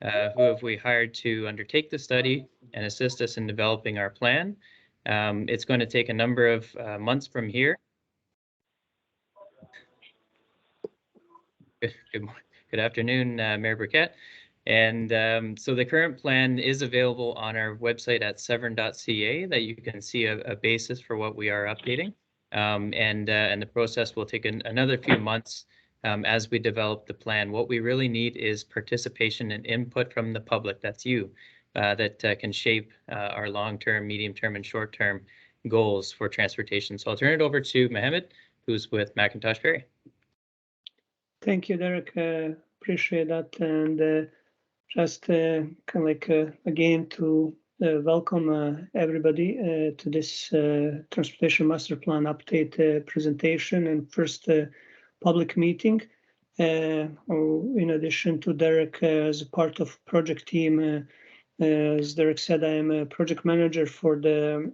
who have we hired to undertake the study and assist us in developing our plan. It's going to take a number of months from here. Good afternoon, Mayor Burkett. And so the current plan is available on our website at severn.ca, that you can see a basis for what we are updating. And the process will take another few months as we develop the plan. What we really need is participation and input from the public, that's you, that can shape our long-term, medium-term, and short-term goals for transportation. So I'll turn it over to Mohammed, who's with McIntosh Perry. Thank you, Derek. Appreciate that. And just kind of like again to welcome everybody to this Transportation Master Plan update presentation and first public meeting. In addition to Derek, as a part of project team, as Derek said, I am a project manager for the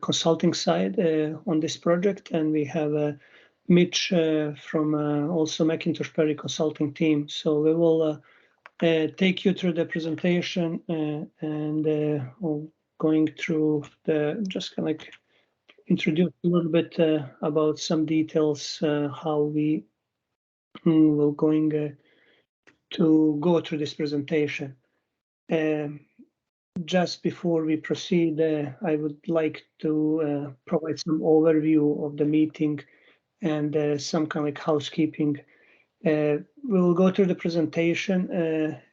consulting side on this project, and we have Mitch from also McIntosh Perry consulting team. So we will take you through the presentation and going through the just kind of like introduce a little bit about some details how we will going to go through this presentation. Just before we proceed, I would like to provide some overview of the meeting and some kind of like housekeeping. We will go through the presentation,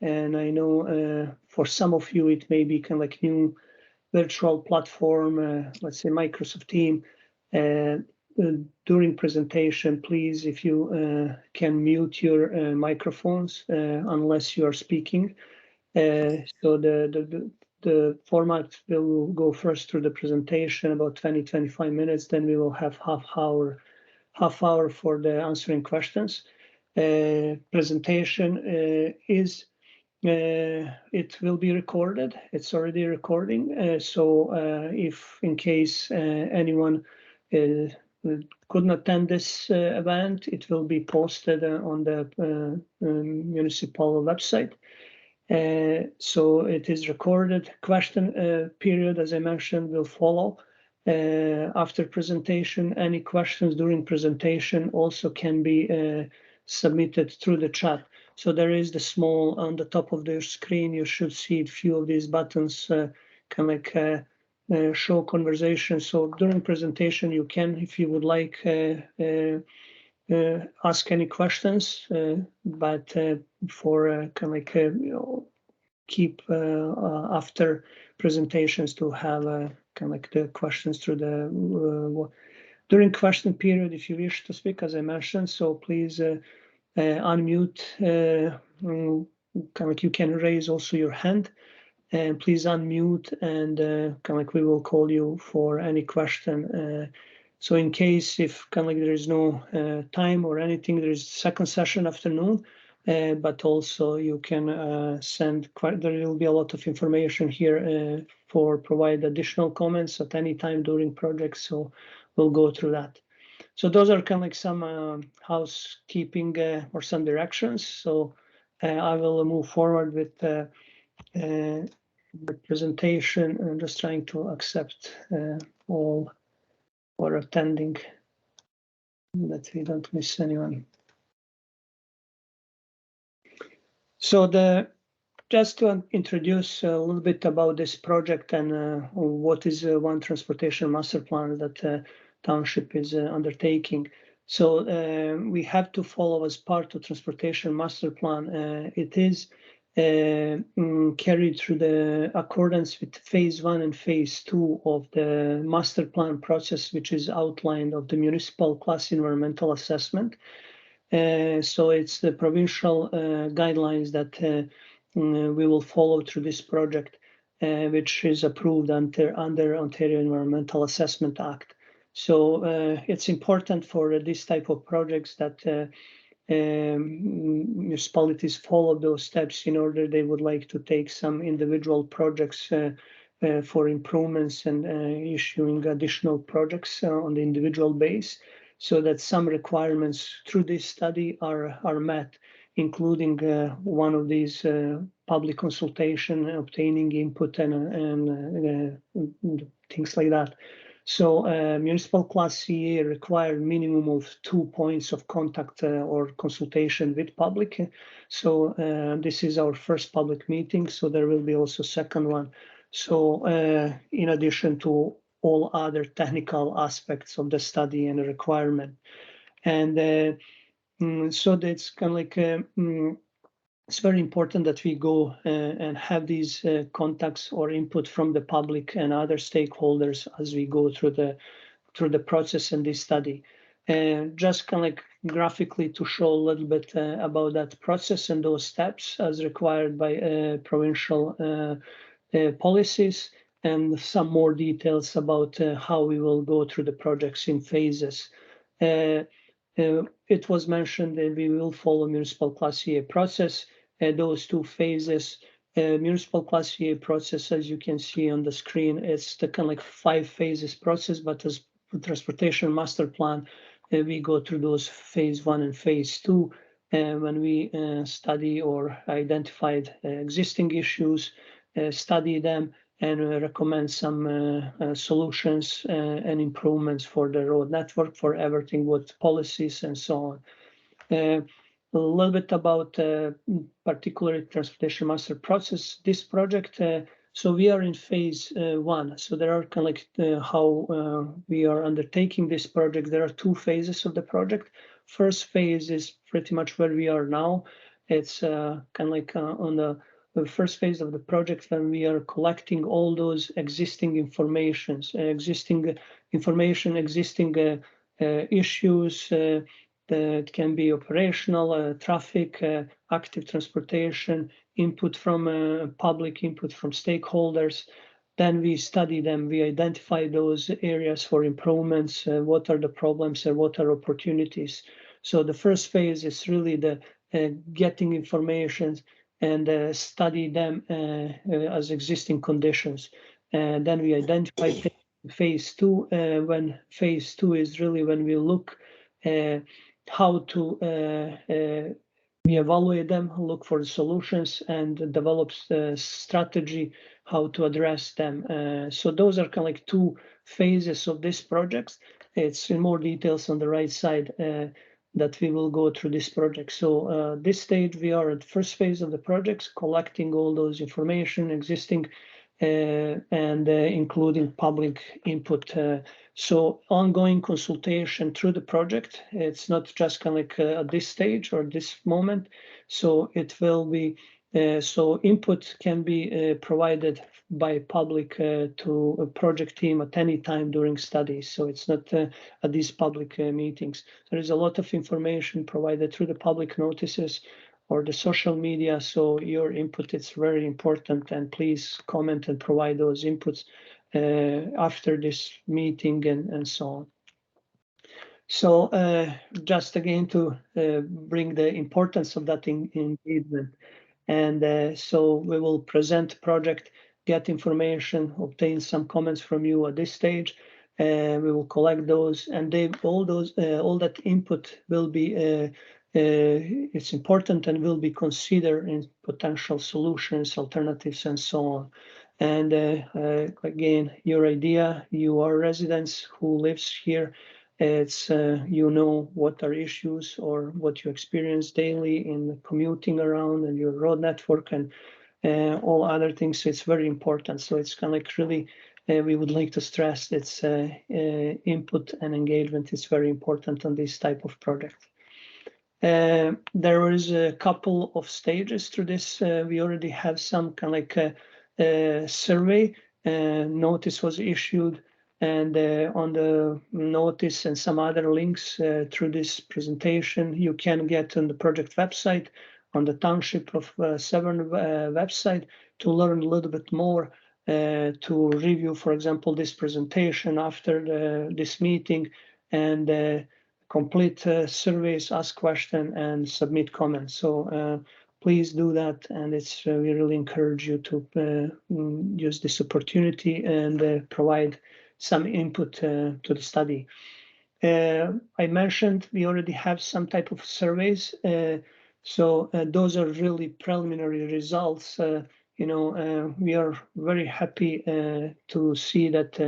and I know for some of you it may be kind of like new virtual platform, let's say Microsoft Teams. During presentation, please, if you can mute your microphones unless you are speaking. So the format will go first through the presentation, about 20-25 minutes, then we will have half hour for the answering questions. Presentation is it will be recorded. It's already recording. So if in case anyone couldn't attend this event, it will be posted on the municipal website. So it is recorded. Question period, as I mentioned, will follow after presentation. Any questions during presentation also can be submitted through the chat. So there is the small on the top of the screen. You should see a few of these buttons kind of like show conversation. So during presentation, you can, if you would like, ask any questions, but for kind of like keep after presentations to have kind of like the questions through the during question period. If you wish to speak, as I mentioned, so please unmute. Kind of like you can raise also your hand, and please unmute, and kind of like we will call you for any question. So in case if kind of like there is no time or anything, there is second session afternoon, but also you can send, there will be a lot of information here for provide additional comments at any time during projects, so we'll go through that. So those are kind of like some housekeeping or some directions. So I will move forward with the presentation. I'm just trying to accept all for attending, that we don't miss anyone. So just to introduce a little bit about this project and what is one transportation master plan that township is undertaking. So we have to follow as part of transportation master plan. It is carried through the accordance with phase 1 and phase 2 of the master plan process, which is outlined of the municipal class environmental assessment. So it's the provincial guidelines that we will follow through this project, which is approved under Ontario Environmental Assessment Act. So it's important for this type of projects that municipalities follow those steps in order they would like to take some individual projects for improvements and issuing additional projects on the individual base, so that some requirements through this study are met including one of these public consultation, obtaining input and things like that. So municipal class CA require minimum of 2 points of contact or consultation with public. So this is our first public meeting, so there will be also second one. So in addition to all other technical aspects of the study and the requirement. And so that's kind of like it's very important that we go and have these contacts or input from the public and other stakeholders as we go through the process in this study. And just kind of like graphically to show a little bit about that process and those steps as required by provincial policies, and some more details about how we will go through the projects in phases. It was mentioned that we will follow municipal class CA process. Those two phases, municipal class CA process, as you can see on the screen, it's the kind of like 5 phases process, but as transportation master plan, we go through those phase 1 and phase 2 when we study or identified existing issues, study them, and recommend some solutions and improvements for the road network, for everything with policies and so on. A little bit about particularly transportation master process, this project. So we are in phase 1. So there are kind of like how we are undertaking this project. There are 2 phases of the project. First phase is pretty much where we are now. It's kind of like on the first phase of the project, when we are collecting all those existing information, existing issues that can be operational, traffic, active transportation, input from public, input from stakeholders. Then we study them, we identify those areas for improvements, what are the problems and what are opportunities. So the first phase is really the getting information and study them as existing conditions. And then we identify phase 2, when phase 2 is really when we look how to we evaluate them, look for the solutions, and develop the strategy how to address them. So those are kind of like 2 phases of this project. It's in more details on the right side that we will go through this project. So this stage we are at the first phase of the project, collecting all those information existing and including public input. So ongoing consultation through the project. It's not just kind of like at this stage or this moment. So it will be, so input can be provided by public to a project team at any time during studies. So it's not at these public meetings. There is a lot of information provided through the public notices or the social media. So your input is very important, and please comment and provide those inputs after this meeting and so on. So just again to bring the importance of that engagement. And so we will present the project, get information, obtain some comments from you at this stage. We will collect those, and all that input will be it's important and will be considered in potential solutions, alternatives, and so on. And again, your idea, you are residents who lives here. It's you know what are issues or what you experience daily in commuting around and your road network and all other things. So it's very important. So it's kind of like really we would like to stress that input and engagement is very important on this type of project. There is a couple of stages to this. We already have some kind of like survey. Notice was issued, and on the notice and some other links through this presentation, you can get on the project website, on the Township of Severn website, to learn a little bit more, to review, for example, this presentation after this meeting, and complete surveys, ask questions, and submit comments. So please do that, and it's we really encourage you to use this opportunity and provide some input to the study. I mentioned we already have some type of surveys. So those are really preliminary results. We are very happy to see that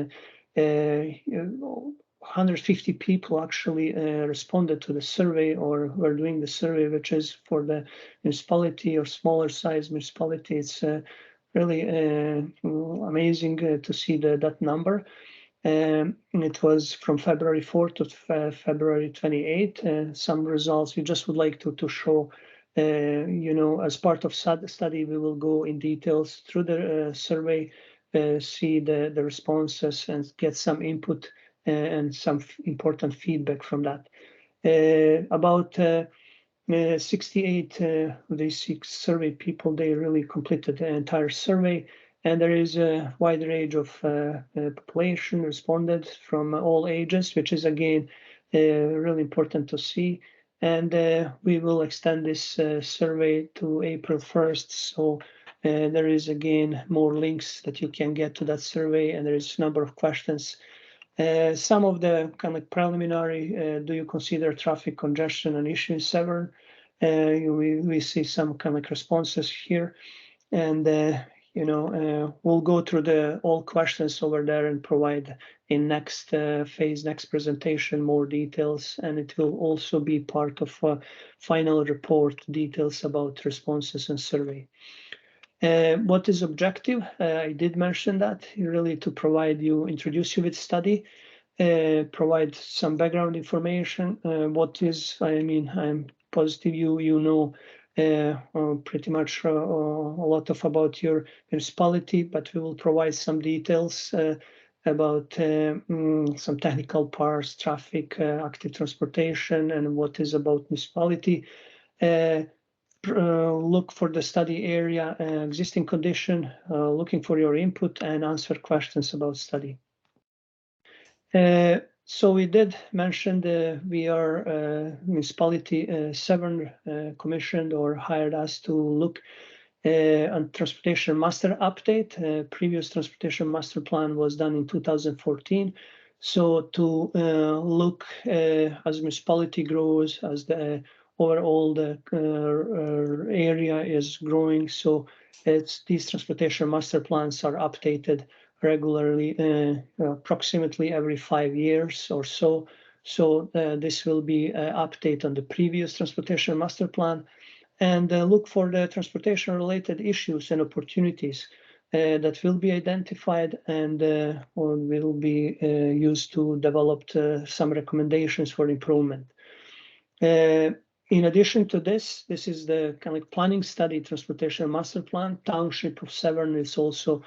150 people actually responded to the survey or were doing the survey, which is for the municipality or smaller size municipality. It's really amazing to see that number. It was from February 4th to February 28th. Some results we just would like to show. As part of study, we will go in details through the survey, see the responses and get some input and some important feedback from that. About 68 of these survey people, they really completed the entire survey. And there is a wide range of population responded from all ages, which is again really important to see. And we will extend this survey to April 1st. So there is again more links that you can get to that survey, and there is a number of questions. Some of the kind of preliminary, do you consider traffic congestion an issue in Severn? We see some kind of responses here, and we'll go through all questions over there and provide in next phase, next presentation, more details, and it will also be part of a final report, details about responses and survey. What is objective? I did mention that, really to introduce you with study, provide some background information. I'm positive you know pretty much a lot about your municipality, but we will provide some details about some technical parts, traffic, active transportation, and what is about municipality. Look for the study area, existing condition, looking for your input and answer questions about study. So we did mention we are municipality Severn commissioned or hired us to look on transportation master update. Previous transportation master plan was done in 2014. So to look as municipality grows, as the overall the area is growing. So these transportation master plans are updated regularly, approximately every 5 years or so. So this will be an update on the previous transportation master plan, and look for the transportation related issues and opportunities that will be identified and or will be used to develop some recommendations for improvement. In addition to this is the kind of planning study transportation master plan. Township of Severn is also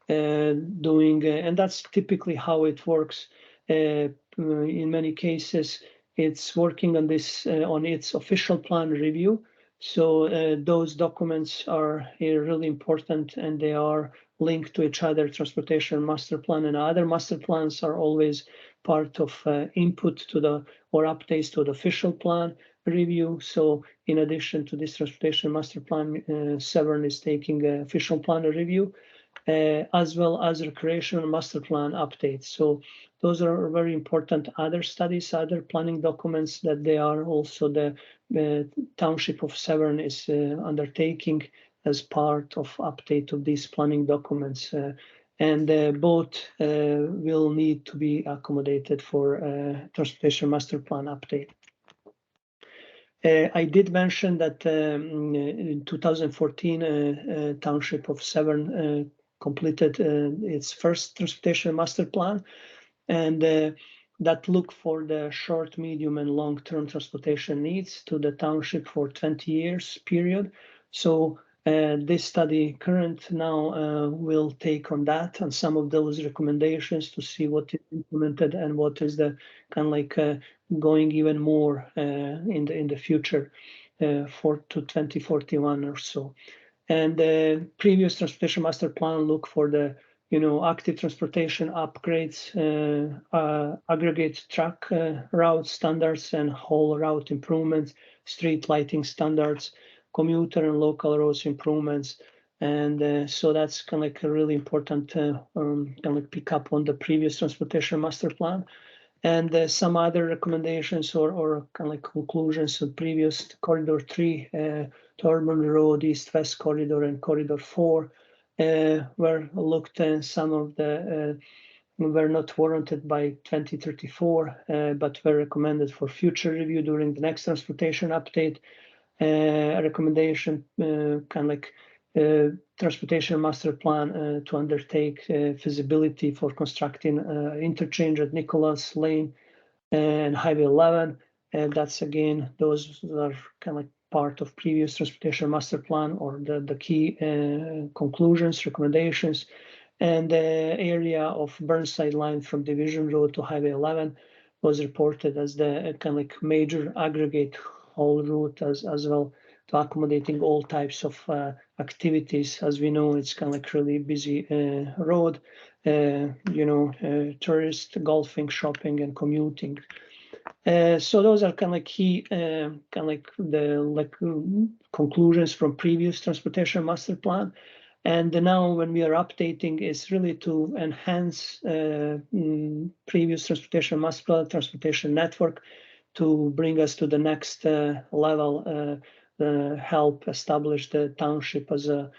doing, and that's typically how it works. In many cases, it's working on this on its official plan review. So those documents are really important, and they are linked to each other. Transportation master plan and other master plans are always part of input to or updates to the official plan review. So in addition to this transportation master plan, Severn is taking an official plan review, as well as recreational master plan updates. So those are very important other studies, other planning documents that they are also the Township of Severn is undertaking as part of update of these planning documents. And both will need to be accommodated for transportation master plan update. I did mention that in 2014, Township of Severn completed its first transportation master plan, and that looked for the short, medium, and long-term transportation needs to the township for 20 years period. So this study current now will take on that and some of those recommendations to see what is implemented and what is the kind of like going even more in the future to 2041 or so. And the previous transportation master plan look for the active transportation upgrades, aggregate truck route standards and whole route improvements, street lighting standards, commuter and local roads improvements. And so that's kind of like a really important kind of like pick up on the previous transportation master plan. And some other recommendations or kind of like conclusions of previous Corridor 3, Thurman Road, East-West Corridor, and Corridor 4 were looked at. Some of the were not warranted by 2034, but were recommended for future review during the next transportation update. A recommendation, kind of like transportation master plan to undertake feasibility for constructing interchange at Nicholas Lane and Highway 11. And that's again, those are kind of like part of previous transportation master plan or the key conclusions, recommendations. And the area of Burnside line from Division Road to Highway 11 was reported as the kind of like major aggregate haul route as well, to accommodating all types of activities. As we know, it's kind of like really busy road, tourist, golfing, shopping, and commuting. So those are kind of like key, kind of like the conclusions from previous transportation master plan. And now when we are updating, is really to enhance previous transportation master plan, transportation network, to bring us to the next level, help establish the township as a,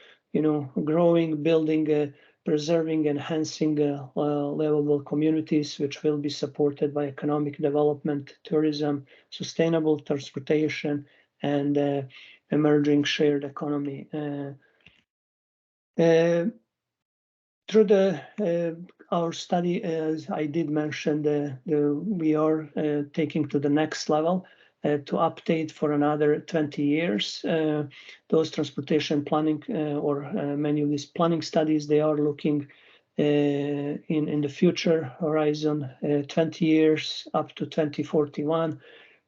growing, building, preserving, enhancing livable communities, which will be supported by economic development, tourism, sustainable transportation, and emerging shared economy. Through our study, as I did mention, we are taking to the next level to update for another 20 years. Those transportation planning or many of these planning studies, they are looking in the future horizon, 20 years up to 2041.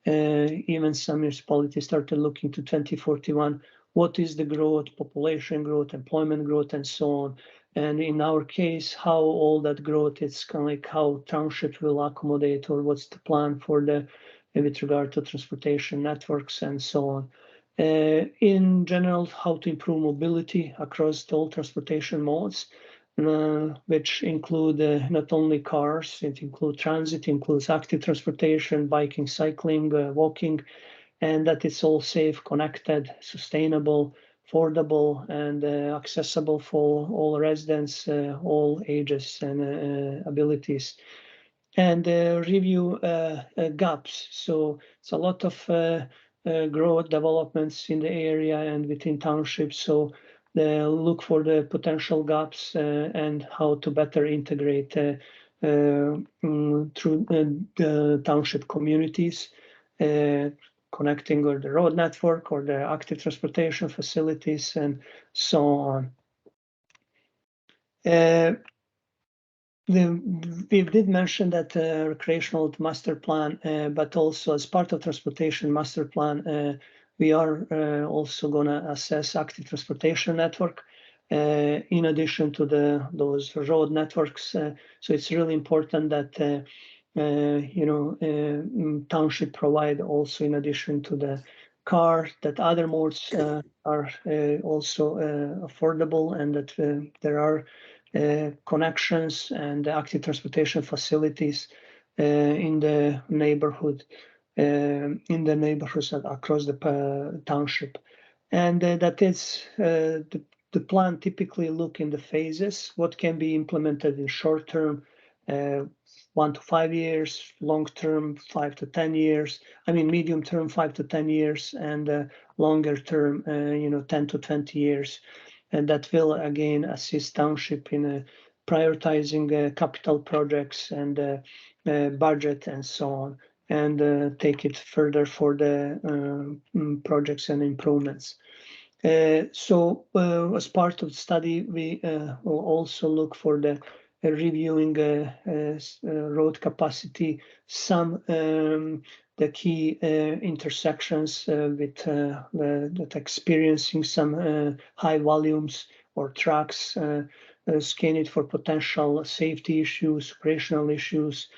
Even some municipalities started looking to 2041. What is the growth, population growth, employment growth, and so on. And in our case, how all that growth, it's kind of like how township will accommodate, or what's the plan for with regard to transportation networks and so on. In general, how to improve mobility across all transportation modes, which include not only cars, it includes transit, includes active transportation, biking, cycling, walking, and that it's all safe, connected, sustainable, affordable, and accessible for all residents, all ages and abilities. And review gaps. So it's a lot of growth developments in the area and within townships. So look for the potential gaps and how to better integrate through the township communities, connecting or the road network or the active transportation facilities and so on. We did mention that recreational master plan, but also as part of transportation master plan, we are also going to assess active transportation network in addition to those road networks. So it's really important that township provide also, in addition to the car, that other modes are also affordable, and that there are connections and active transportation facilities in the neighborhood, in the neighborhoods across the township. And that is the plan typically look in the phases, what can be implemented in short term, 1 to 5 years, long term, 5 to 10 years. I mean, medium term, 5 to 10 years, and longer term, 10 to 20 years. And that will again assist township in prioritizing capital projects and budget and so on, and take it further for the projects and improvements. So as part of the study, we will also look for the reviewing road capacity, some the key intersections with that experiencing some high volumes or trucks, scan it for potential safety issues, operational issues.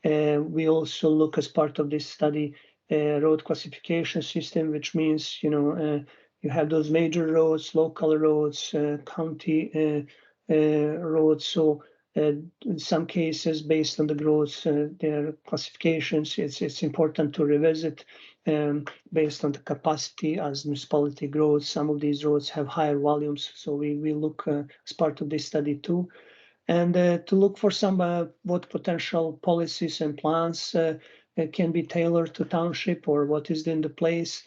We also look, as part of this study, road classification system, which means you have those major roads, local roads, county roads. So in some cases, based on the growth, their classifications, it's important to revisit based on the capacity as municipality grows. Some of these roads have higher volumes, so we look as part of this study too. And to look for some what potential policies and plans can be tailored to township, or what is in the place,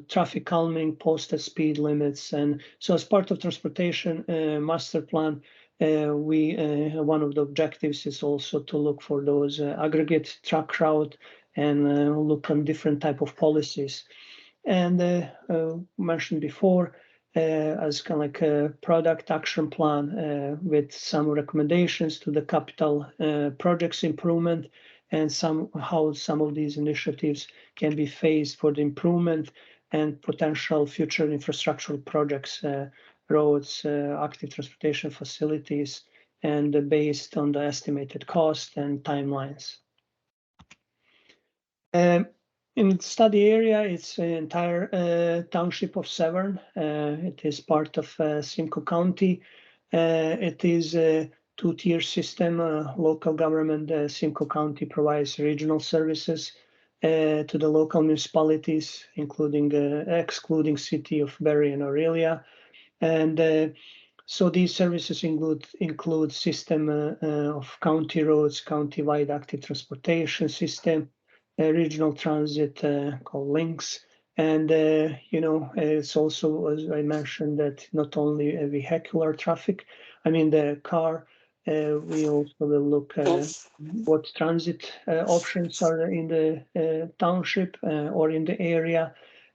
traffic calming, posted speed limits. And so as part of transportation master plan, one of the objectives is also to look for those aggregate truck route and look on different type of policies. And mentioned before, as kind of like a product action plan with some recommendations to the capital projects improvement, and how some of these initiatives can be phased for the improvement and potential future infrastructural projects, roads, active transportation facilities, and based on the estimated cost and timelines. In the study area, it's the entire township of Severn. It is part of Simcoe County. It is a two-tier system. Local government, Simcoe County provides regional services to the local municipalities, excluding city of Barrie and Aurelia. And so these services include system of county roads, county-wide active transportation system, regional transit called links. And, it's also, as I mentioned, that not only vehicular traffic, the car, we also will look at what transit options are in the township or in the area,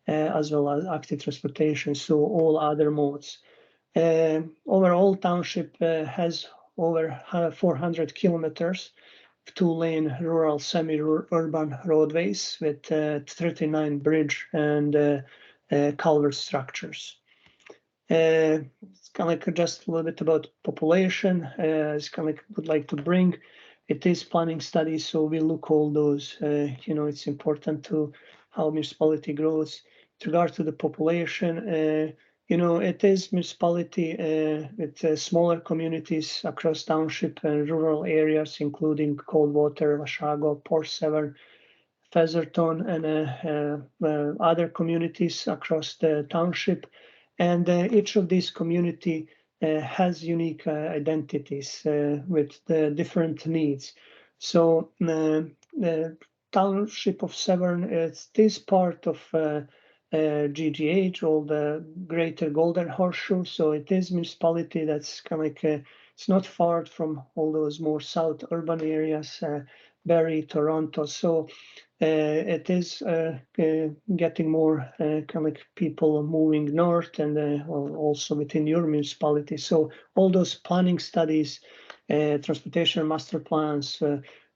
as well as active transportation, so all other modes. Overall, township has over 400 kilometers, two-lane rural semi-urban roadways with 39 bridge and culvert structures. It's kind of like just a little bit about population. It's kind of like would like to bring. It is planning studies, so we look all those. It's important to how municipality grows. With regard to the population, it is municipality with smaller communities across township and rural areas, including Coldwater, Washago, Port Severn, Featherton, and other communities across the township. And each of these community has unique identities with the different needs. So the township of Severn is this part of GGH, or the Greater Golden Horseshoe. So it is municipality that's kind of like it's not far from all those more south urban areas, Barrie, Toronto. So it is getting more kind of like people moving north, and also within your municipality. So all those planning studies, transportation master plans,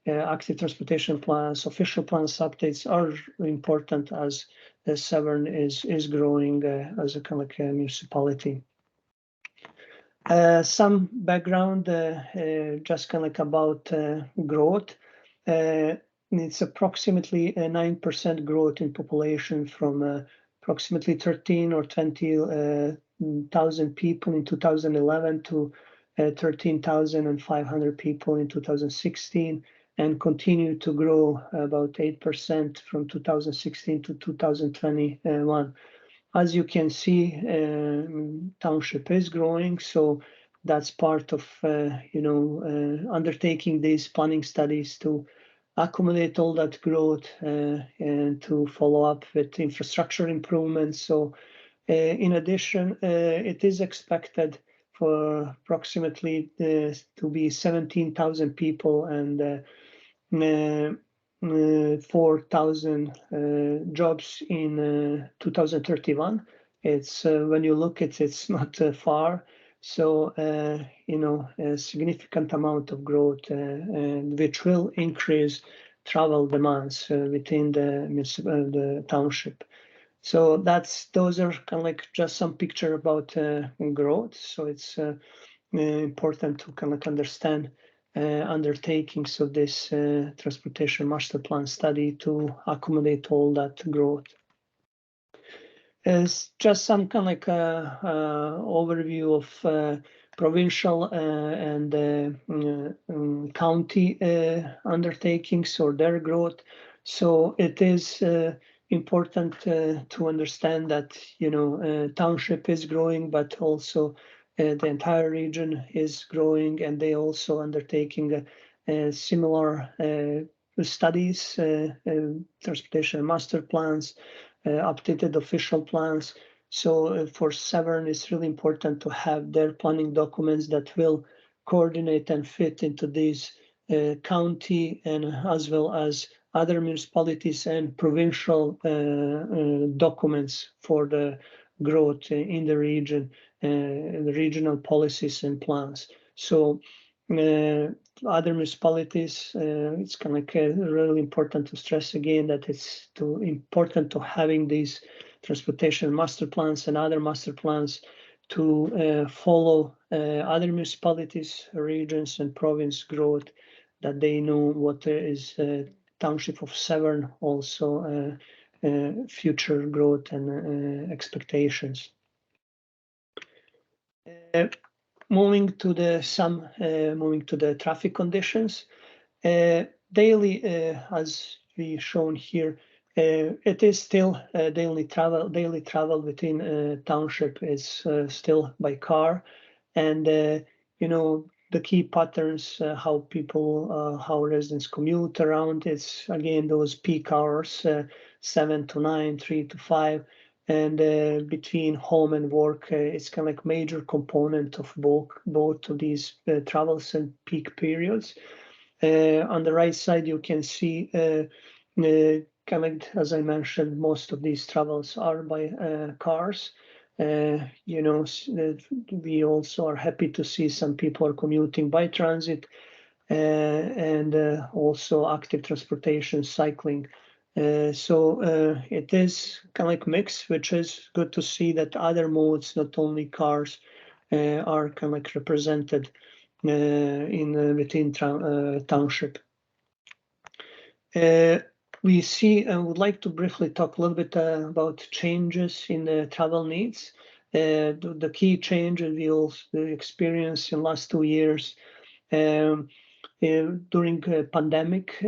active transportation plans, official plans updates are important as Severn is growing as a kind of like a municipality. Some background, just kind of like about growth. It's approximately a 9% growth in population from approximately 13 or 20,000 people in 2011 to 13,500 people in 2016, and continue to grow about 8% from 2016 to 2021. As you can see, township is growing, so that's part of undertaking these planning studies to accommodate all that growth and to follow up with infrastructure improvements. So in addition, it is expected for approximately to be 17,000 people and 4,000 jobs in 2031. It's when you look at it's not far. So a significant amount of growth, which will increase travel demands within the township. So those are kind of like just some picture about growth. So it's important to kind of understand undertakings of this transportation master plan study to accommodate all that growth. It's just some kind of like overview of provincial and county undertakings or their growth. So it is important to understand that, you know, township is growing, but also the entire region is growing, and they also undertaking similar studies, transportation master plans, updated official plans. So for Severn, it's really important to have their planning documents that will coordinate and fit into these county and as well as other municipalities and provincial documents for the growth in the region, the regional policies and plans. So other municipalities, it's kind of like really important to stress again that it's too important to having these transportation master plans and other master plans to follow other municipalities, regions, and province growth, that they know what is township of Severn also future growth and expectations. Moving to the traffic conditions. Daily, as we shown here, it is still daily travel within township is still by car, and you know, the key patterns, how residents commute around, it's again those peak hours, 7 to 9, 3 to 5, and between home and work, it's kind of like major component of both of these travels and peak periods. On the right side, you can see kind of, as I mentioned, most of these travels are by cars. You know, we also are happy to see some people are commuting by transit and also active transportation, cycling. So it is kind of like mix, which is good to see that other modes, not only cars, are kind of like represented within township. We see and would like to briefly talk a little bit about changes in the travel needs. The key changes we also experienced in the last 2 years during pandemic.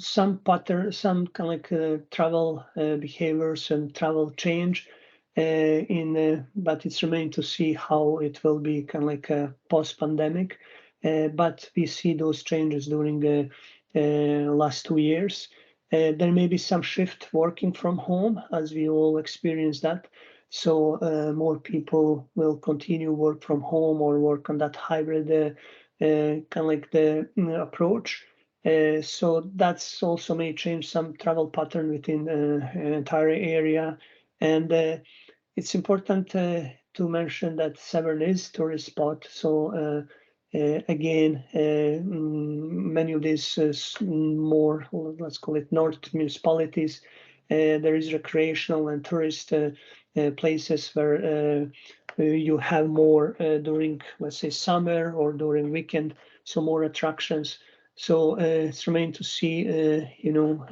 Some kind of like travel behaviors and travel change but it's remained to see how it will be kind of like post-pandemic. But we see those changes during the last 2 years. There may be some shift working from home, as we all experience that. So more people will continue work from home or work on that hybrid kind of like the approach. So that's also may change some travel pattern within the entire area. And it's important to mention that Severn is tourist spot. So again, many of these more, let's call it north municipalities, there is recreational and tourist places where you have more during, let's say, summer or during weekend, so more attractions. So it's remain to see, you know,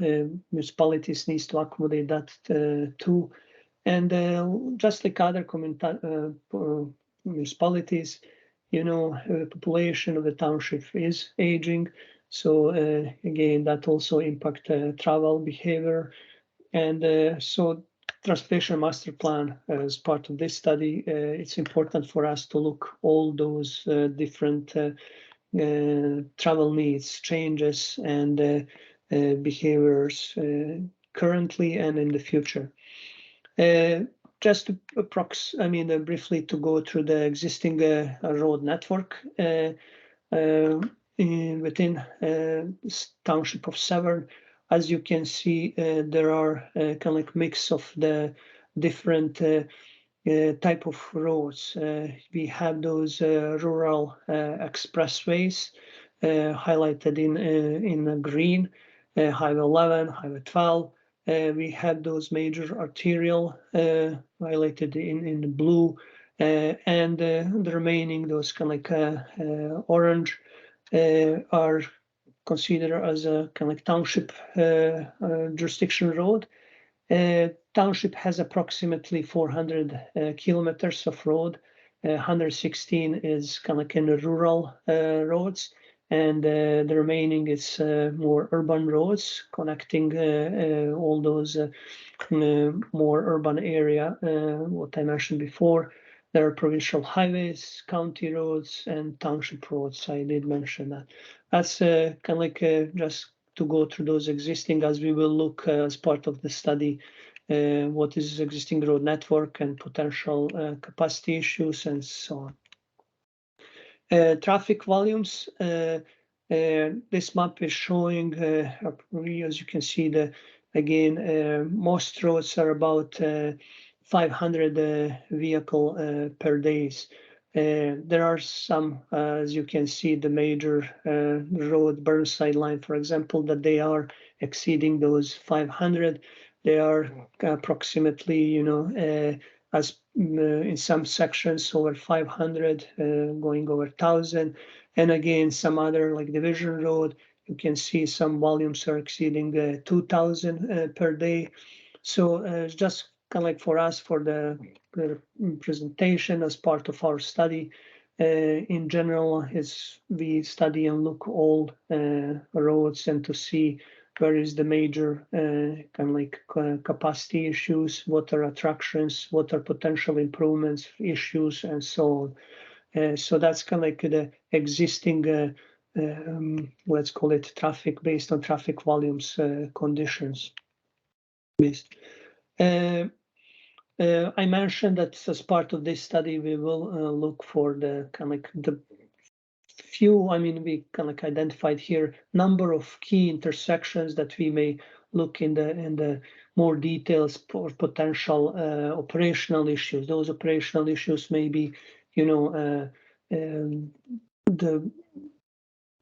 municipalities needs to accommodate that too. And just like other municipalities, you know, population of the township is aging. So again, that also impact travel behavior. And so transportation master plan as part of this study, it's important for us to look all those different travel needs, changes, and behaviors currently and in the future. Just to briefly to go through the existing road network within township of Severn. As you can see, there are kind of like mix of the different type of roads. We have those rural expressways highlighted in green, Highway 11, Highway 12. We have those major arterial highlighted in the blue, and the remaining, those kind of like orange, are considered as a kind of like township jurisdiction road. Township has approximately 400 kilometers of road, 116 is kind of like in the rural roads, and the remaining is more urban roads connecting all those more urban area, what I mentioned before. There are provincial highways, county roads, and township roads. I did mention that. That's kind of like just to go through those existing, as we will look as part of the study, what is existing road network and potential capacity issues and so on. Traffic volumes. This map is showing, as you can see, again, most roads are about 500 vehicle per day. There are some, as you can see, the major road, Burnside line, for example, that they are exceeding those 500. They are approximately, as in some sections over 500, going over 1,000. And again, some other like Division Road, you can see some volumes are exceeding 2,000 per day. So it's just kind of like for us, for the presentation as part of our study, in general, is we study and look all roads and to see where is the major kind of like capacity issues, what are attractions, what are potential improvements, issues, and so on. So that's kind of like the existing, let's call it traffic based on traffic volumes conditions. I mentioned that as part of this study, we will look for the kind of like the few, I mean, we kind of like identified here number of key intersections that we may look in the more details for potential operational issues. Those operational issues may be, the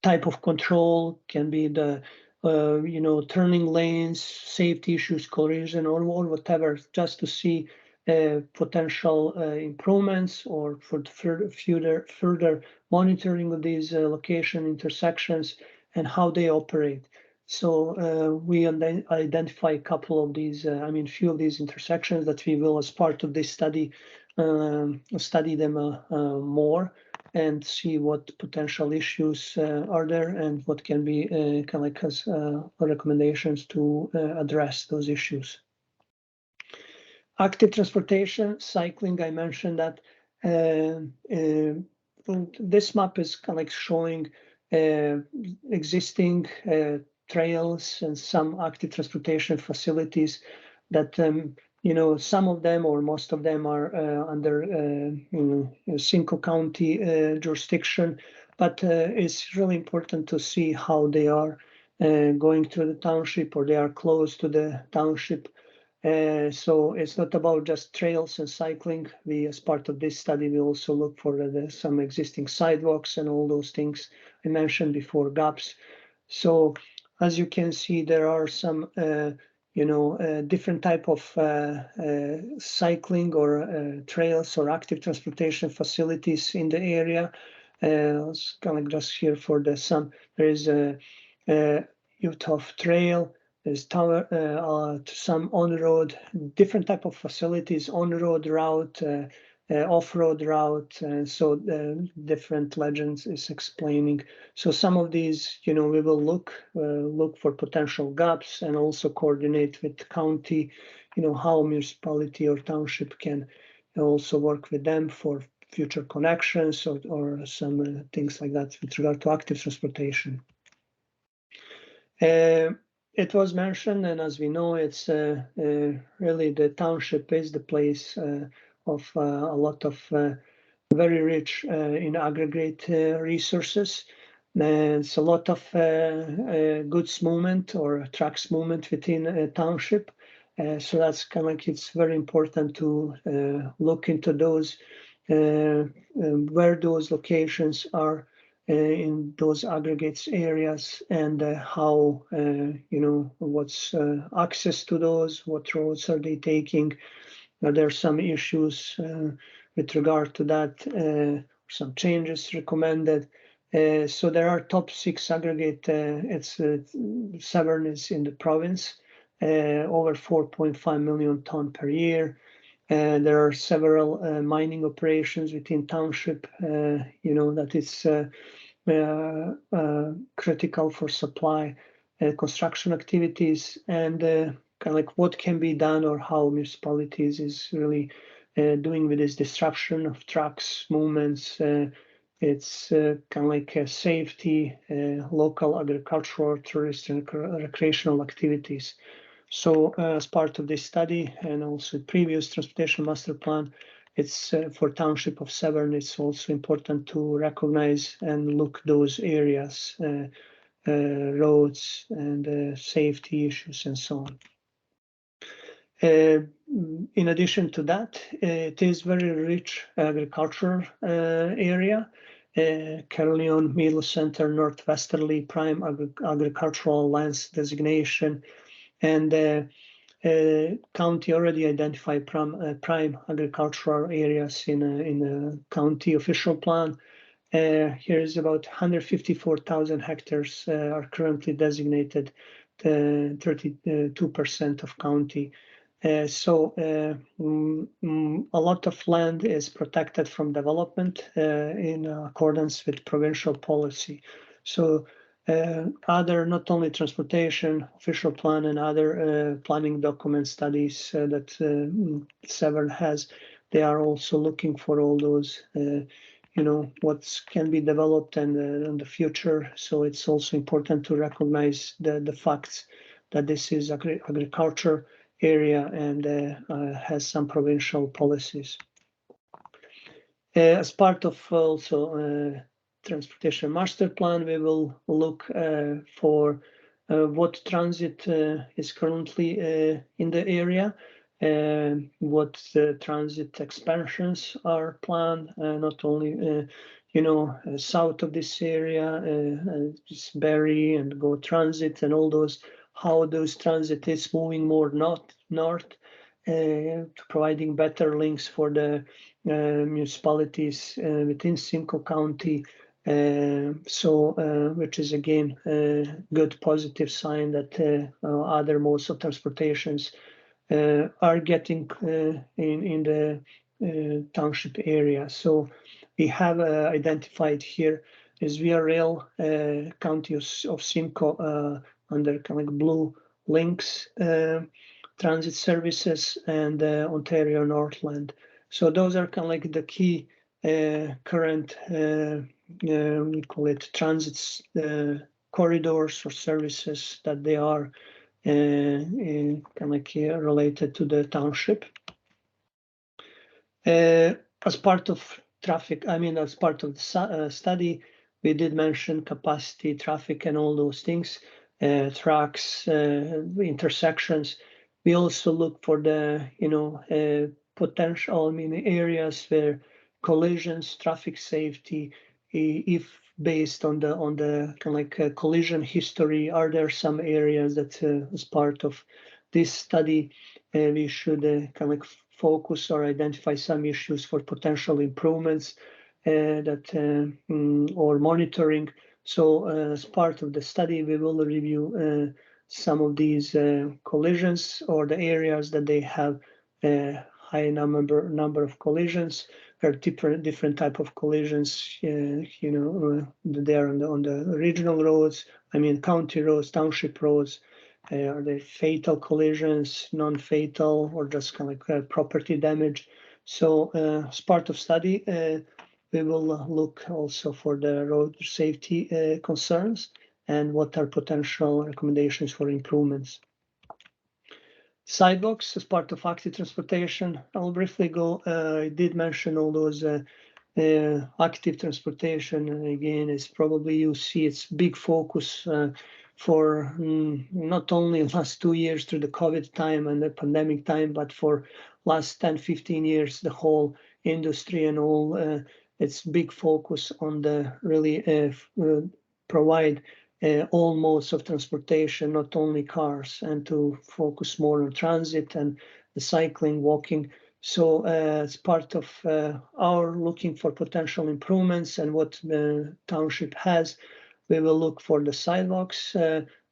type of control, can be the turning lanes, safety issues, collision, or whatever, just to see potential improvements or for further monitoring of these location intersections and how they operate. So we identify a couple of these, few of these intersections that we will, as part of this study, study them more and see what potential issues are there and what can be kind of like as recommendations to address those issues. Active transportation, cycling, I mentioned that. This map is kind of like showing existing trails and some active transportation facilities that some of them or most of them are under Cinco County jurisdiction, but it's really important to see how they are going through the township or they are close to the township. So it's not about just trails and cycling. We, as part of this study, we also look for some existing sidewalks and all those things I mentioned before, gaps. So as you can see, there are some different type of cycling or trails or active transportation facilities in the area. It's kind of just here for the some. There is a Utah Trail. There's some on-road, different type of facilities, on-road route, off-road route, so different legends is explaining. So some of these, we will look for potential gaps and also coordinate with county, how municipality or township can also work with them for future connections or some things like that with regard to active transportation. It was mentioned, and as we know, it's really the township is the place of a lot of very rich in aggregate resources. It's a lot of goods movement or trucks movement within a township. So that's kind of like it's very important to look into those, where those locations are in those aggregates areas and how, what's access to those, what roads are they taking. Are there some issues with regard to that, some changes recommended? So there are top 6 aggregate, Severn is in the province, over 4.5 million ton per year. There are several mining operations within township, that is critical for supply, construction activities, and kind of like what can be done or how municipalities is really doing with this disruption of trucks, movements. It's kind of like safety, local agricultural, tourist, and recreational activities. So as part of this study and also previous transportation master plan, it's for township of Severn, it's also important to recognize and look those areas, roads and safety issues and so on. In addition to that, it is very rich agricultural area. Caroleon, Middle Center, Northwesterly, prime agricultural lands designation, and county already identified prime agricultural areas in a county official plan. Here is about 154,000 hectares are currently designated, 32% of county. So a lot of land is protected from development in accordance with provincial policy. So other, not only transportation, official plan and other planning document studies that Severn has, they are also looking for all those, what can be developed and in the future. So it's also important to recognize the facts that this is agriculture area and has some provincial policies. As part of also transportation master plan, we will look for what transit is currently in the area, what transit expansions are planned, not only south of this area, just Barrie and Go Transit and all those, how those transit is moving more north, providing better links for the municipalities within Simcoe County. Which is again a good positive sign that other modes of transportations are getting in the township area. So we have identified here is via rail county of Simcoe under kind of like blue links transit services and Ontario Northland. So those are kind of like the key current we call it transits corridors or services that they are kind of like related to the township. As part of traffic, as part of the study, we did mention capacity, traffic, and all those things, trucks, intersections. We also look for the, potential, areas where collisions, traffic safety, if based on the kind of like collision history, are there some areas that as part of this study we should kind of like focus or identify some issues for potential improvements or monitoring. So as part of the study, we will review some of these collisions or the areas that they have high number of collisions. There are different type of collisions. They are on the regional roads. County roads, township roads. Are they fatal collisions, non-fatal, or just kind of like property damage? So as part of study, we will look also for the road safety concerns and what are potential recommendations for improvements. Sidewalks as part of active transportation. I'll briefly go. I did mention all those active transportation. And again, it's probably you see it's big focus for not only the last 2 years through the COVID time and the pandemic time, but for last 10, 15 years, the whole industry and all, it's big focus on the really provide all modes of transportation, not only cars, and to focus more on transit and the cycling, walking. So as part of our looking for potential improvements and what the township has, we will look for the sidewalks,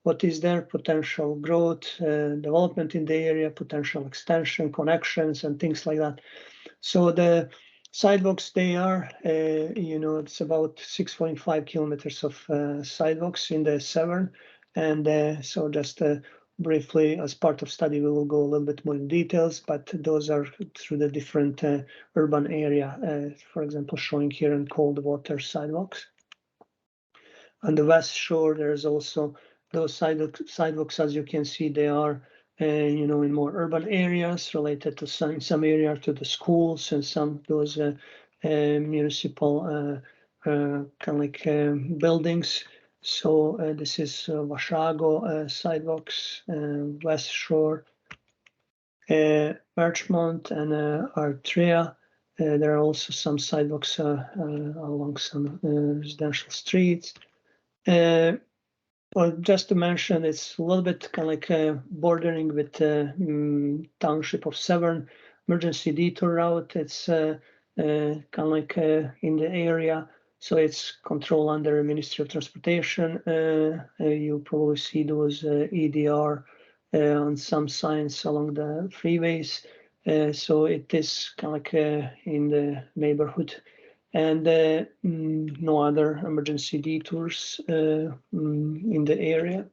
what is their potential growth, development in the area, potential extension, connections, and things like that. So the sidewalks, they are, it's about 6.5 kilometers of sidewalks in the Severn. And so just briefly, as part of study, we will go a little bit more in details, but those are through the different urban area, for example, showing here in cold water sidewalks. On the west shore, there's also those sidewalks, as you can see, they are in more urban areas related to some area to the schools and some those municipal kind of like buildings. So this is Washago sidewalks, West Shore, Birchmont, and Artrea. There are also some sidewalks along some residential streets. Well, just to mention, it's a little bit kind of like bordering with township of Severn emergency detour route. It's kind of like in the area, so it's controlled under Ministry of Transportation. You probably see those EDR on some signs along the freeways. So it is kind of like in the neighborhood. And no other emergency detours in the area.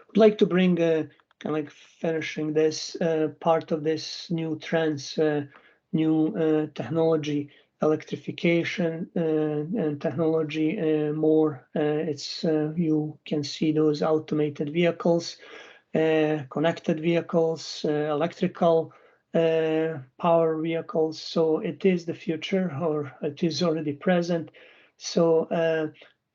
Would like to bring kind of like finishing this part of this new trends, new technology, electrification and technology more. It's you can see those automated vehicles, connected vehicles, electrical power vehicles. So it is the future, or it is already present. So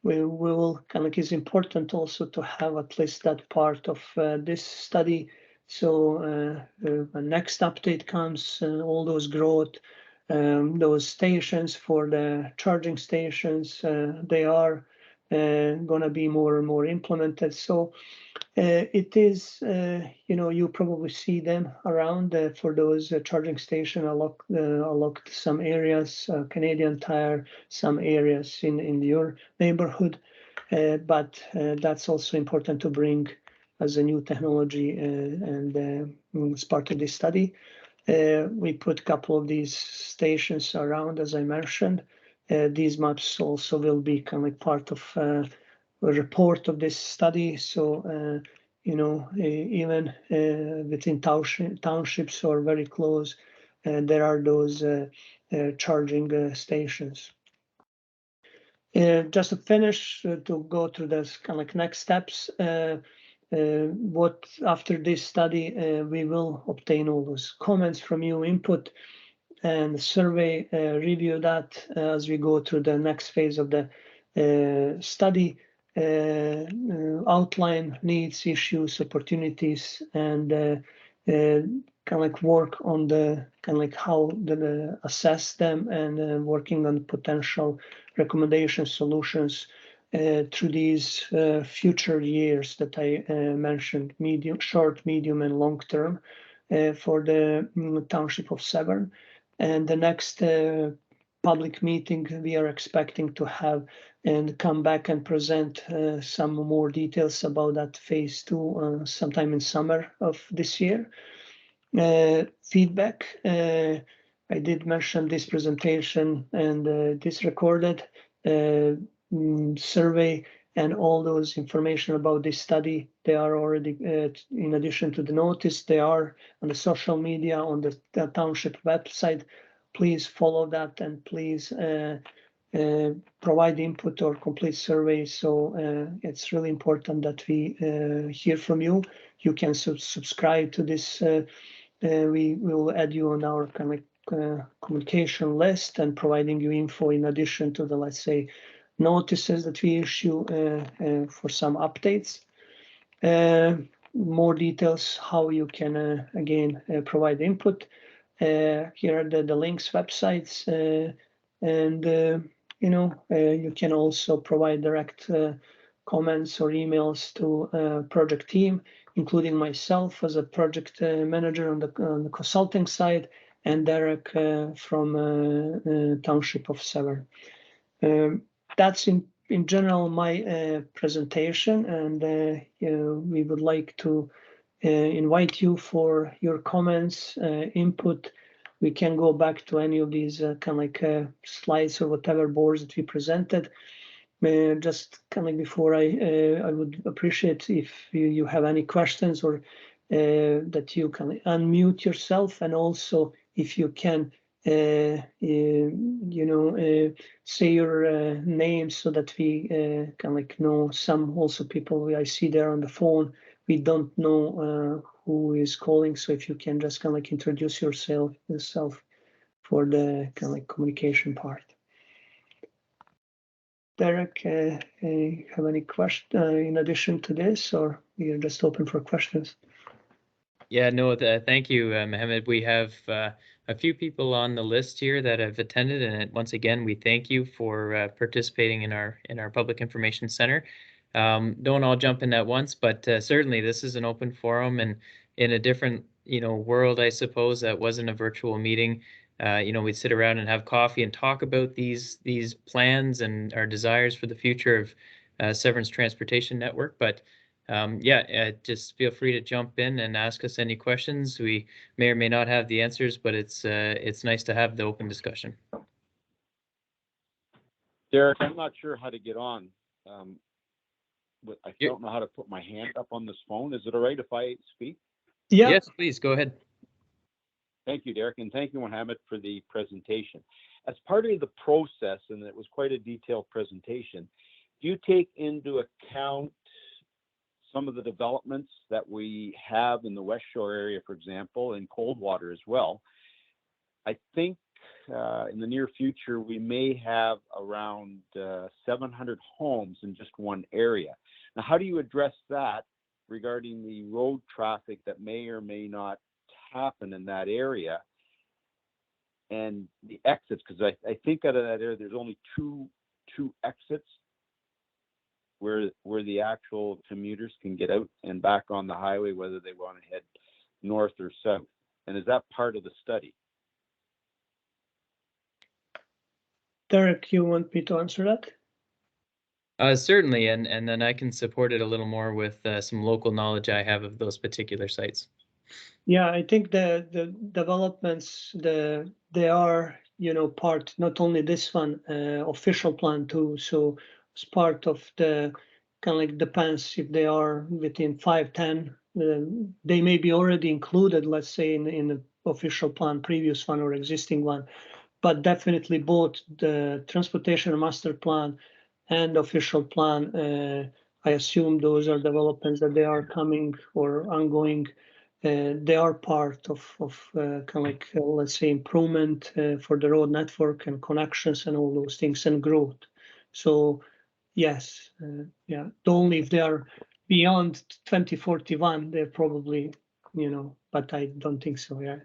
we will kind of like, it's important also to have at least that part of this study. So the next update comes, all those growth, those stations for the charging stations, they are going to be more and more implemented. So it is, you probably see them around for those charging station along some areas, Canadian Tire, some areas in your neighborhood. But that's also important to bring as a new technology and as part of this study. We put a couple of these stations around, as I mentioned. These maps also will be kind of like part of a report of this study. So, even within townships or very close, there are those charging stations. Just to finish, to go through this kind of like next steps, what after this study, we will obtain all those comments from you, input, and survey, review that as we go through the next phase of the study, outline needs, issues, opportunities, and kind of like work on the kind of like how to assess them and working on potential recommendation solutions through these future years that I mentioned, short, medium, and long term for the township of Severn. And the next public meeting we are expecting to have and come back and present some more details about that phase 2 sometime in summer of this year. Feedback. I did mention this presentation and this recorded survey and all those information about this study. They are already, in addition to the notice, they are on the social media, on the township website. Please follow that and please provide input or complete surveys. So it's really important that we hear from you. You can subscribe to this. We will add you on our kind of communication list and providing you info in addition to the, let's say, notices that we issue for some updates. More details how you can again provide input. Here are the links, websites, and you can also provide direct comments or emails to project team, including myself as a project manager on the consulting side, and Derek from Township of Severn. That's in general my presentation, and we would like to invite you for your comments, input. We can go back to any of these kind of like slides or whatever boards that we presented. Just kind of like before, I would appreciate if you have any questions, or that you can unmute yourself, and also if you can say your name, so that we can like know. Some also people I see there on the phone, we don't know who is calling, so if you can just kind of like introduce yourself for the kind of like communication part. Derek, have any question in addition to this, or you're just open for questions? Yeah, no, thank you, Mohammed. We have a few people on the list here that have attended, and once again, we thank you for participating in our Public Information Center. Don't all jump in at once, but certainly this is an open forum, and in a different world, I suppose, that wasn't a virtual meeting. We'd sit around and have coffee and talk about these plans and our desires for the future of Severn's transportation network, but just feel free to jump in and ask us any questions. We may or may not have the answers, but it's nice to have the open discussion. Derek, I'm not sure how to get on. But I don't know how to put my hand up on this phone. Is it all right if I speak? Yeah. Yes, please go ahead. Thank you, Derek, and thank you, Mohammed, for the presentation. As part of the process, and it was quite a detailed presentation, do you take into account some of the developments that we have in the West Shore area, for example, and Coldwater as well? I think in the near future, we may have around 700 homes in just one area. Now, how do you address that regarding the road traffic that may or may not happen in that area, and the exits? Because I think out of that area, there's only two exits where the actual commuters can get out and back on the highway, whether they want to head north or south. And is that part of the study? Derek, you want me to answer that? Certainly, and then I can support it a little more with some local knowledge I have of those particular sites. Yeah, I think the developments, they are part, not only this one, official plan too. So it's part of the kind of like, depends if they are within 5-10. They may be already included, let's say, in the official plan, previous one or existing one. But definitely both the transportation master plan and official plan, I assume those are developments that they are coming or ongoing. They are part of kind of like, let's say, improvement for the road network and connections and all those things, and growth. So yes, yeah, only if they are beyond 2041, they're probably, but I don't think so. Yeah.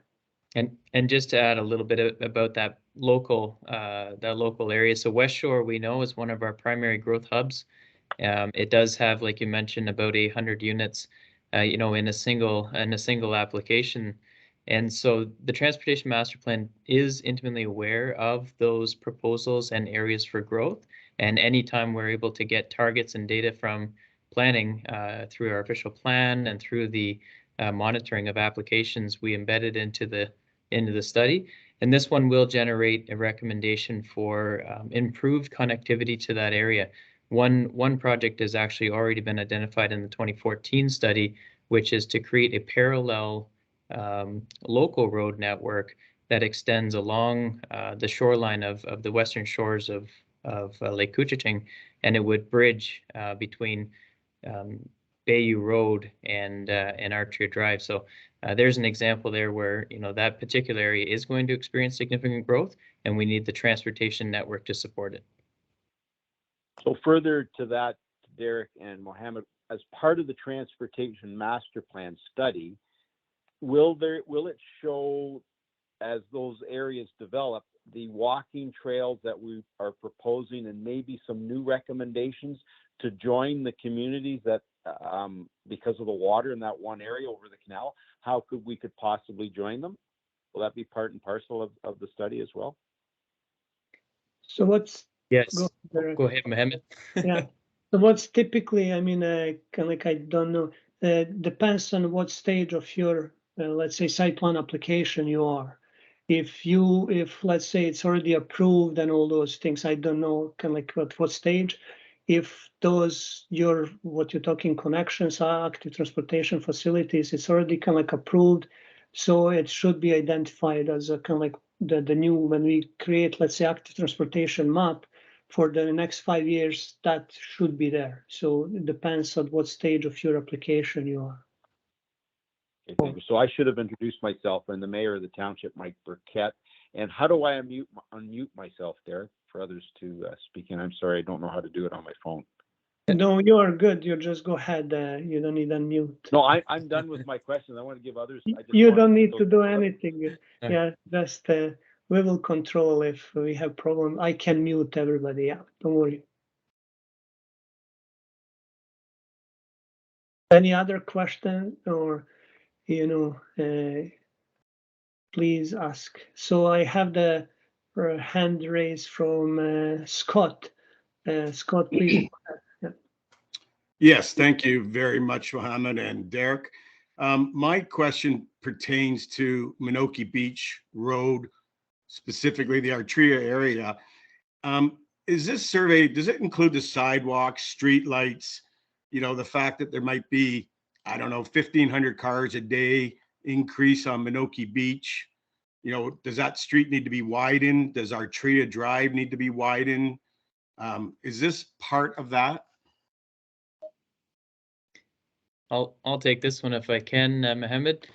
And just to add a little bit about that local area. So West Shore, we know, is one of our primary growth hubs. It does have, like you mentioned, about 800 units, in a single application. And so the Transportation Master Plan is intimately aware of those proposals and areas for growth. And anytime we're able to get targets and data from planning through our official plan and through the monitoring of applications, we embed it into the study. And this one will generate a recommendation for improved connectivity to that area. One project has actually already been identified in the 2014 study, which is to create a parallel local road network that extends along the shoreline of the western shores of Lake Couchiching, and it would bridge between Bayou Road and Archer Drive. So there's an example there where that particular area is going to experience significant growth, and we need the transportation network to support it. So further to that, Derek and Mohammed, as part of the Transportation Master Plan study, will it show, as those areas develop, the walking trails that we are proposing, and maybe some new recommendations to join the communities that, because of the water in that one area over the canal, how we could possibly join them? Will that be part and parcel of the study as well? So what's Yes. Go, Derek. Go ahead, Mohammed. Yeah. So what's typically, I mean, kind of like, I don't know, depends on what stage of your, let's say, site plan application you are. If let's say it's already approved and all those things, I don't know, kind of like what stage. If those what you're talking connections are active transportation facilities, it's already kind of like approved, so it should be identified as a kind of like the new, when we create, let's say, active transportation map for the next 5 years, that should be there. So it depends on what stage of your application you are. Okay, thank you. So I should have introduced myself. I'm the mayor of the township, Mike Burkett. And how do I unmute myself, Derek, for others to speak in? I'm sorry, I don't know how to do it on my phone. No, you are good. You just go ahead. You don't need unmute. No, I'm done with my questions. I want to give others. You don't need to do anything. Yeah, just we will control if we have problem. I can mute everybody out. Don't worry. Any other question, or please ask. So I have the hand raised from Scott. Scott, please. Yes, thank you very much, Mohammed and Derek. My question pertains to Minoki Beach Road, specifically the Artria area. Is this survey, does it include the sidewalks, street lights, the fact that there might be, I don't know, 1,500 cars a day increase on Minoki Beach? Does that street need to be widened? Does Artria Drive need to be widened? Is this part of that? I'll take this one if I can, Mohammed.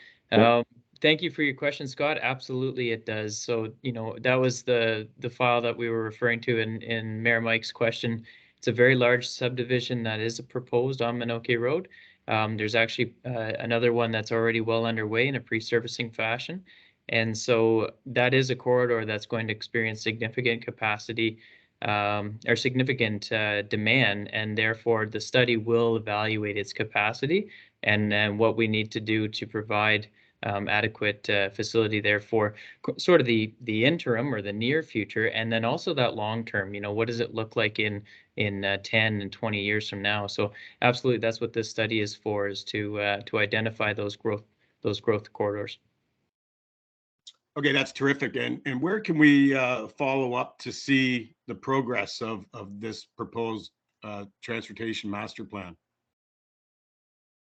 Thank you for your question, Scott. Absolutely, it does. So, that was the file that we were referring to in Mayor Mike's question. It's a very large subdivision that is proposed on Minoki Road. There's actually another one that's already well underway in a pre-servicing fashion. And so that is a corridor that's going to experience significant capacity or significant demand, and therefore the study will evaluate its capacity and what we need to do to provide adequate facility there for sort of the interim or the near future, and then also that long term. What does it look like in 10 and 20 years from now? So absolutely, that's what this study is for, is to identify those growth corridors. Okay, that's terrific. And where can we follow up to see the progress of this proposed transportation master plan?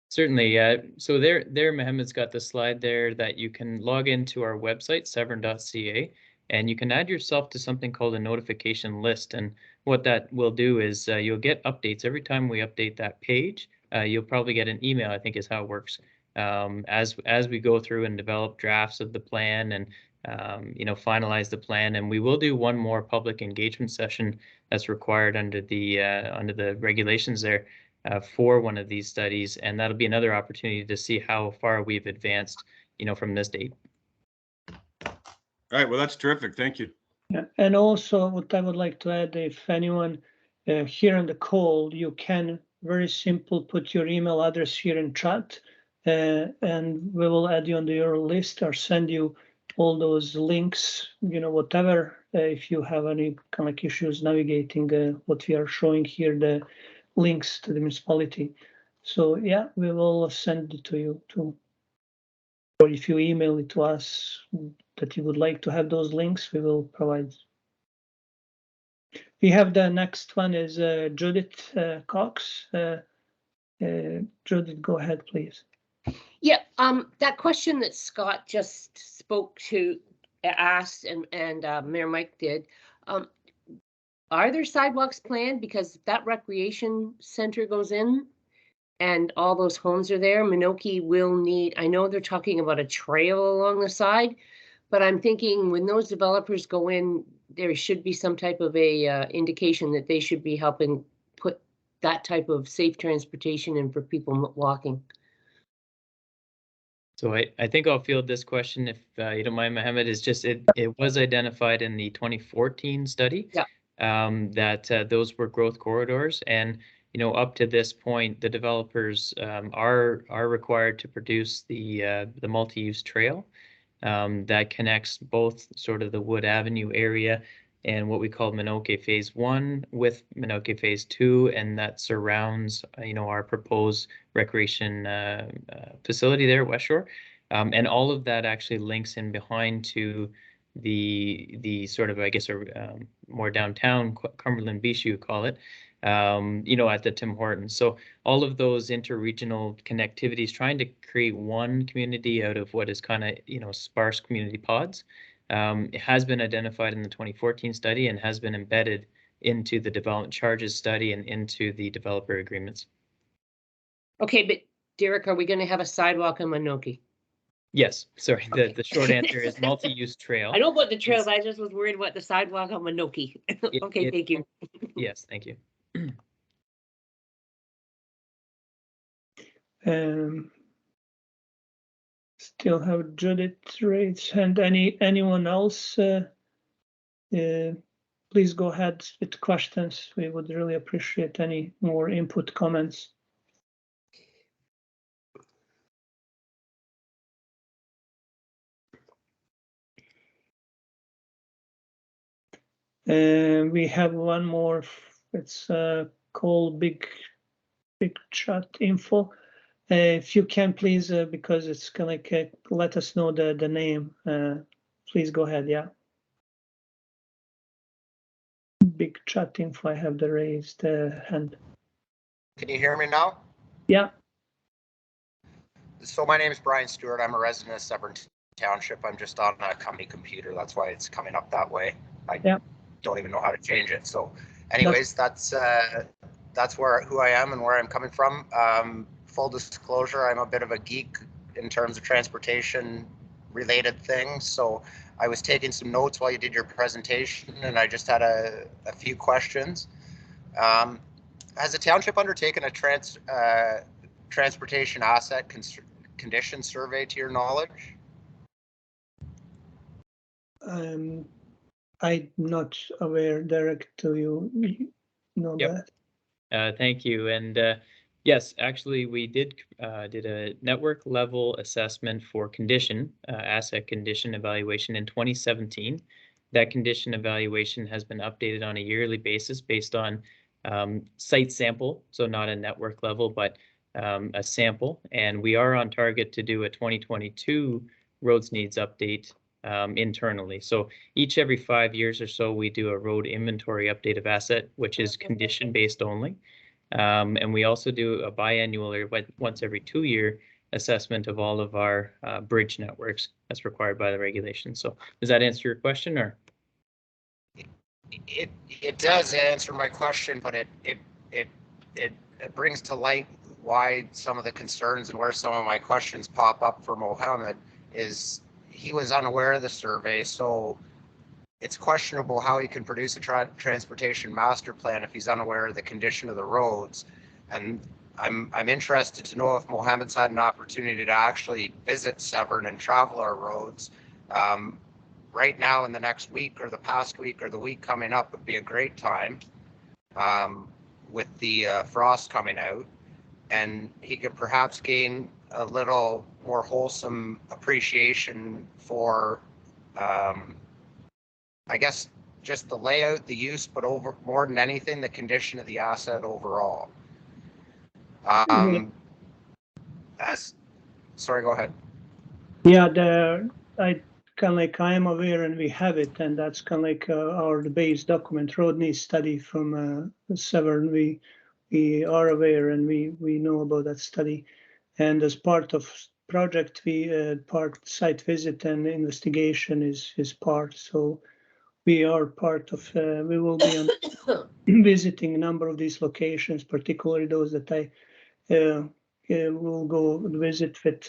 Certainly. So there, Mohammed's got the slide there that you can log into our website, severn.ca, and you can add yourself to something called a notification list. And what that will do is you'll get updates every time we update that page. You'll probably get an email, I think is how it works, as we go through and develop drafts of the plan and finalize the plan. And we will do one more public engagement session that's required under the regulations there for one of these studies, and that'll be another opportunity to see how far we've advanced, from this date. All right, well, that's terrific. Thank you. Yeah, and also what I would like to add, if anyone here on the call, you can very simple put your email address here in chat, and we will add you on your list or send you all those links, whatever, if you have any kind of issues navigating what we are showing here, the links to the municipality. So yeah, we will send it to you too. Or if you email it to us that you would like to have those links, we will provide. We have the next one is Judith Cox. Judith, go ahead, please. Yeah, that question that Scott just spoke to, asked, and Mayor Mike did. Are there sidewalks planned? Because that recreation center goes in and all those homes are there, Minoki will need, I know they're talking about a trail along the side, but I'm thinking when those developers go in, there should be some type of a indication that they should be helping put that type of safe transportation in for people walking. So I think I'll field this question if you don't mind, Mohammed. Is just it was identified in the 2014 study. Yeah. That those were growth corridors, and up to this point, the developers are required to produce the multi-use trail that connects both sort of the Wood Avenue area and what we call Minoke Phase 1 with Minoke Phase 2, and that surrounds, our proposed recreation facility there, West Shore. And all of that actually links in behind to the sort of, I guess, more downtown Cumberland Beach, you call it, at the Tim Hortons. So all of those interregional connectivities, trying to create one community out of what is kind of, sparse community pods. It has been identified in the 2014 study and has been embedded into the development charges study and into the developer agreements. Okay, but Derek, are we going to have a sidewalk in Minoke? Yes, sorry. Okay. The short answer is multi-use trail. I know about the trails. I just was worried about the sidewalk on Minoke. Okay, thank you. Yes, thank you. Still have Judith raised hand. Anyone else? Please go ahead with questions. We would really appreciate any more input, comments. We have one more. It's called big chat info. If you can, please, because it's gonna let us know the name. Please go ahead. Yeah. Big chat info. I have the raised hand. Can you hear me now? Yeah. So my name is Brian Stewart. I'm a resident of Severn Township. I'm just on a company computer. That's why it's coming up that way. I don't even know how to change it. So anyways, that's who I am and where I'm coming from. Full disclosure, I'm a bit of a geek in terms of transportation related things. So I was taking some notes while you did your presentation, and I just had a few questions. Has the township undertaken a transportation asset condition survey to your knowledge? I'm not aware, Derek. Do you know that? Thank you. And yes, actually, we did a network level assessment for asset condition evaluation in 2017. That condition evaluation has been updated on a yearly basis based on site sample, so not a network level, but a sample. And we are on target to do a 2022 roads needs update internally. So every 5 years or so, we do a road inventory update of asset, which is condition based only. And we also do a biannual or once every 2-year assessment of all of our bridge networks as required by the regulations. So does that answer your question, or? It does answer my question, but it brings to light why some of the concerns and where some of my questions pop up for Mohammed is he was unaware of the survey, so it's questionable how he can produce a transportation master plan if he's unaware of the condition of the roads. And I'm interested to know if Mohammed's had an opportunity to actually visit Severn and travel our roads. Right now in the next week or the past week or the week coming up would be a great time with the frost coming out, and he could perhaps gain a little more wholesome appreciation for I guess just the layout, the use, but more than anything, the condition of the asset overall. Sorry, go ahead. Yeah, I am aware, and we have it, and that's our base document road needs study from Severn. We are aware, and we know about that study, and as part of project, part site visit and investigation is part. So we are part of. We will be visiting a number of these locations, particularly those that I will go visit with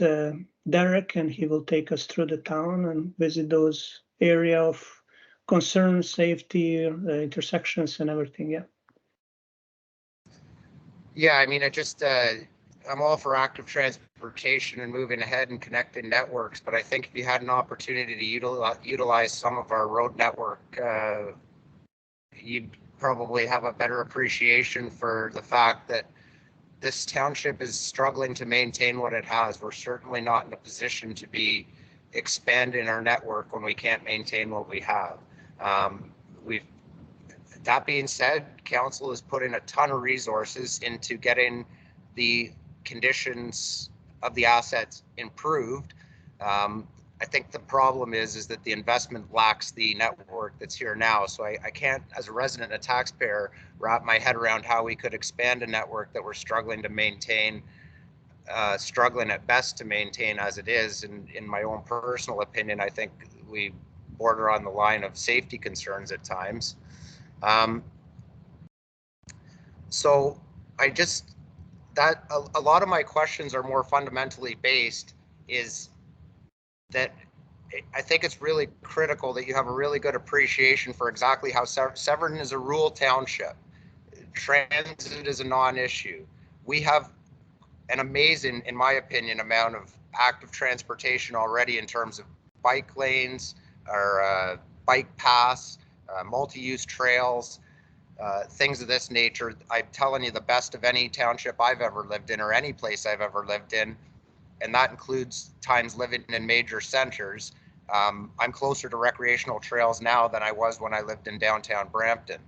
Derek, and he will take us through the town and visit those area of concern, safety, intersections, and everything. Yeah. Yeah, I mean, I'm all for active transportation and moving ahead and connecting networks, but I think if you had an opportunity to utilize some of our road network, you'd probably have a better appreciation for the fact that this township is struggling to maintain what it has. We're certainly not in a position to be expanding our network when we can't maintain what we have. that being said, council is putting a ton of resources into getting the conditions of the assets improved. I think the problem is that the investment lacks the network that's here now. So I can't, as a resident and a taxpayer, wrap my head around how we could expand a network that we're struggling to maintain, struggling at best to maintain as it is. And in my own personal opinion, I think we border on the line of safety concerns at times. So I just, that a lot of my questions are more fundamentally based is that I think it's really critical that you have a really good appreciation for exactly how Severn is a rural township. Transit is a non-issue. We have an amazing, in my opinion, amount of active transportation already in terms of bike lanes or bike paths, multi-use trails, things of this nature. I'm telling you, the best of any township I've ever lived in or any place I've ever lived in. And that includes times living in major centers. I'm closer to recreational trails now than I was when I lived in downtown Brampton.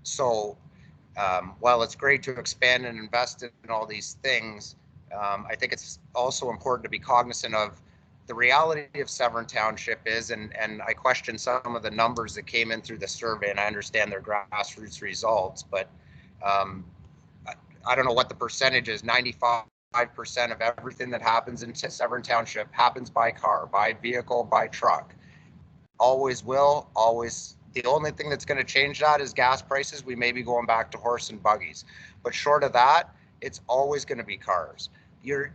So while it's great to expand and invest in all these things, I think it's also important to be cognizant of the reality of Severn Township is, and I question some of the numbers that came in through the survey, and I understand their grassroots results, but I don't know what the percentage is. 95% of everything that happens in Severn Township happens by car, by vehicle, by truck. Always will, always. The only thing that's going to change that is gas prices. We may be going back to horse and buggies, but short of that, it's always going to be cars. You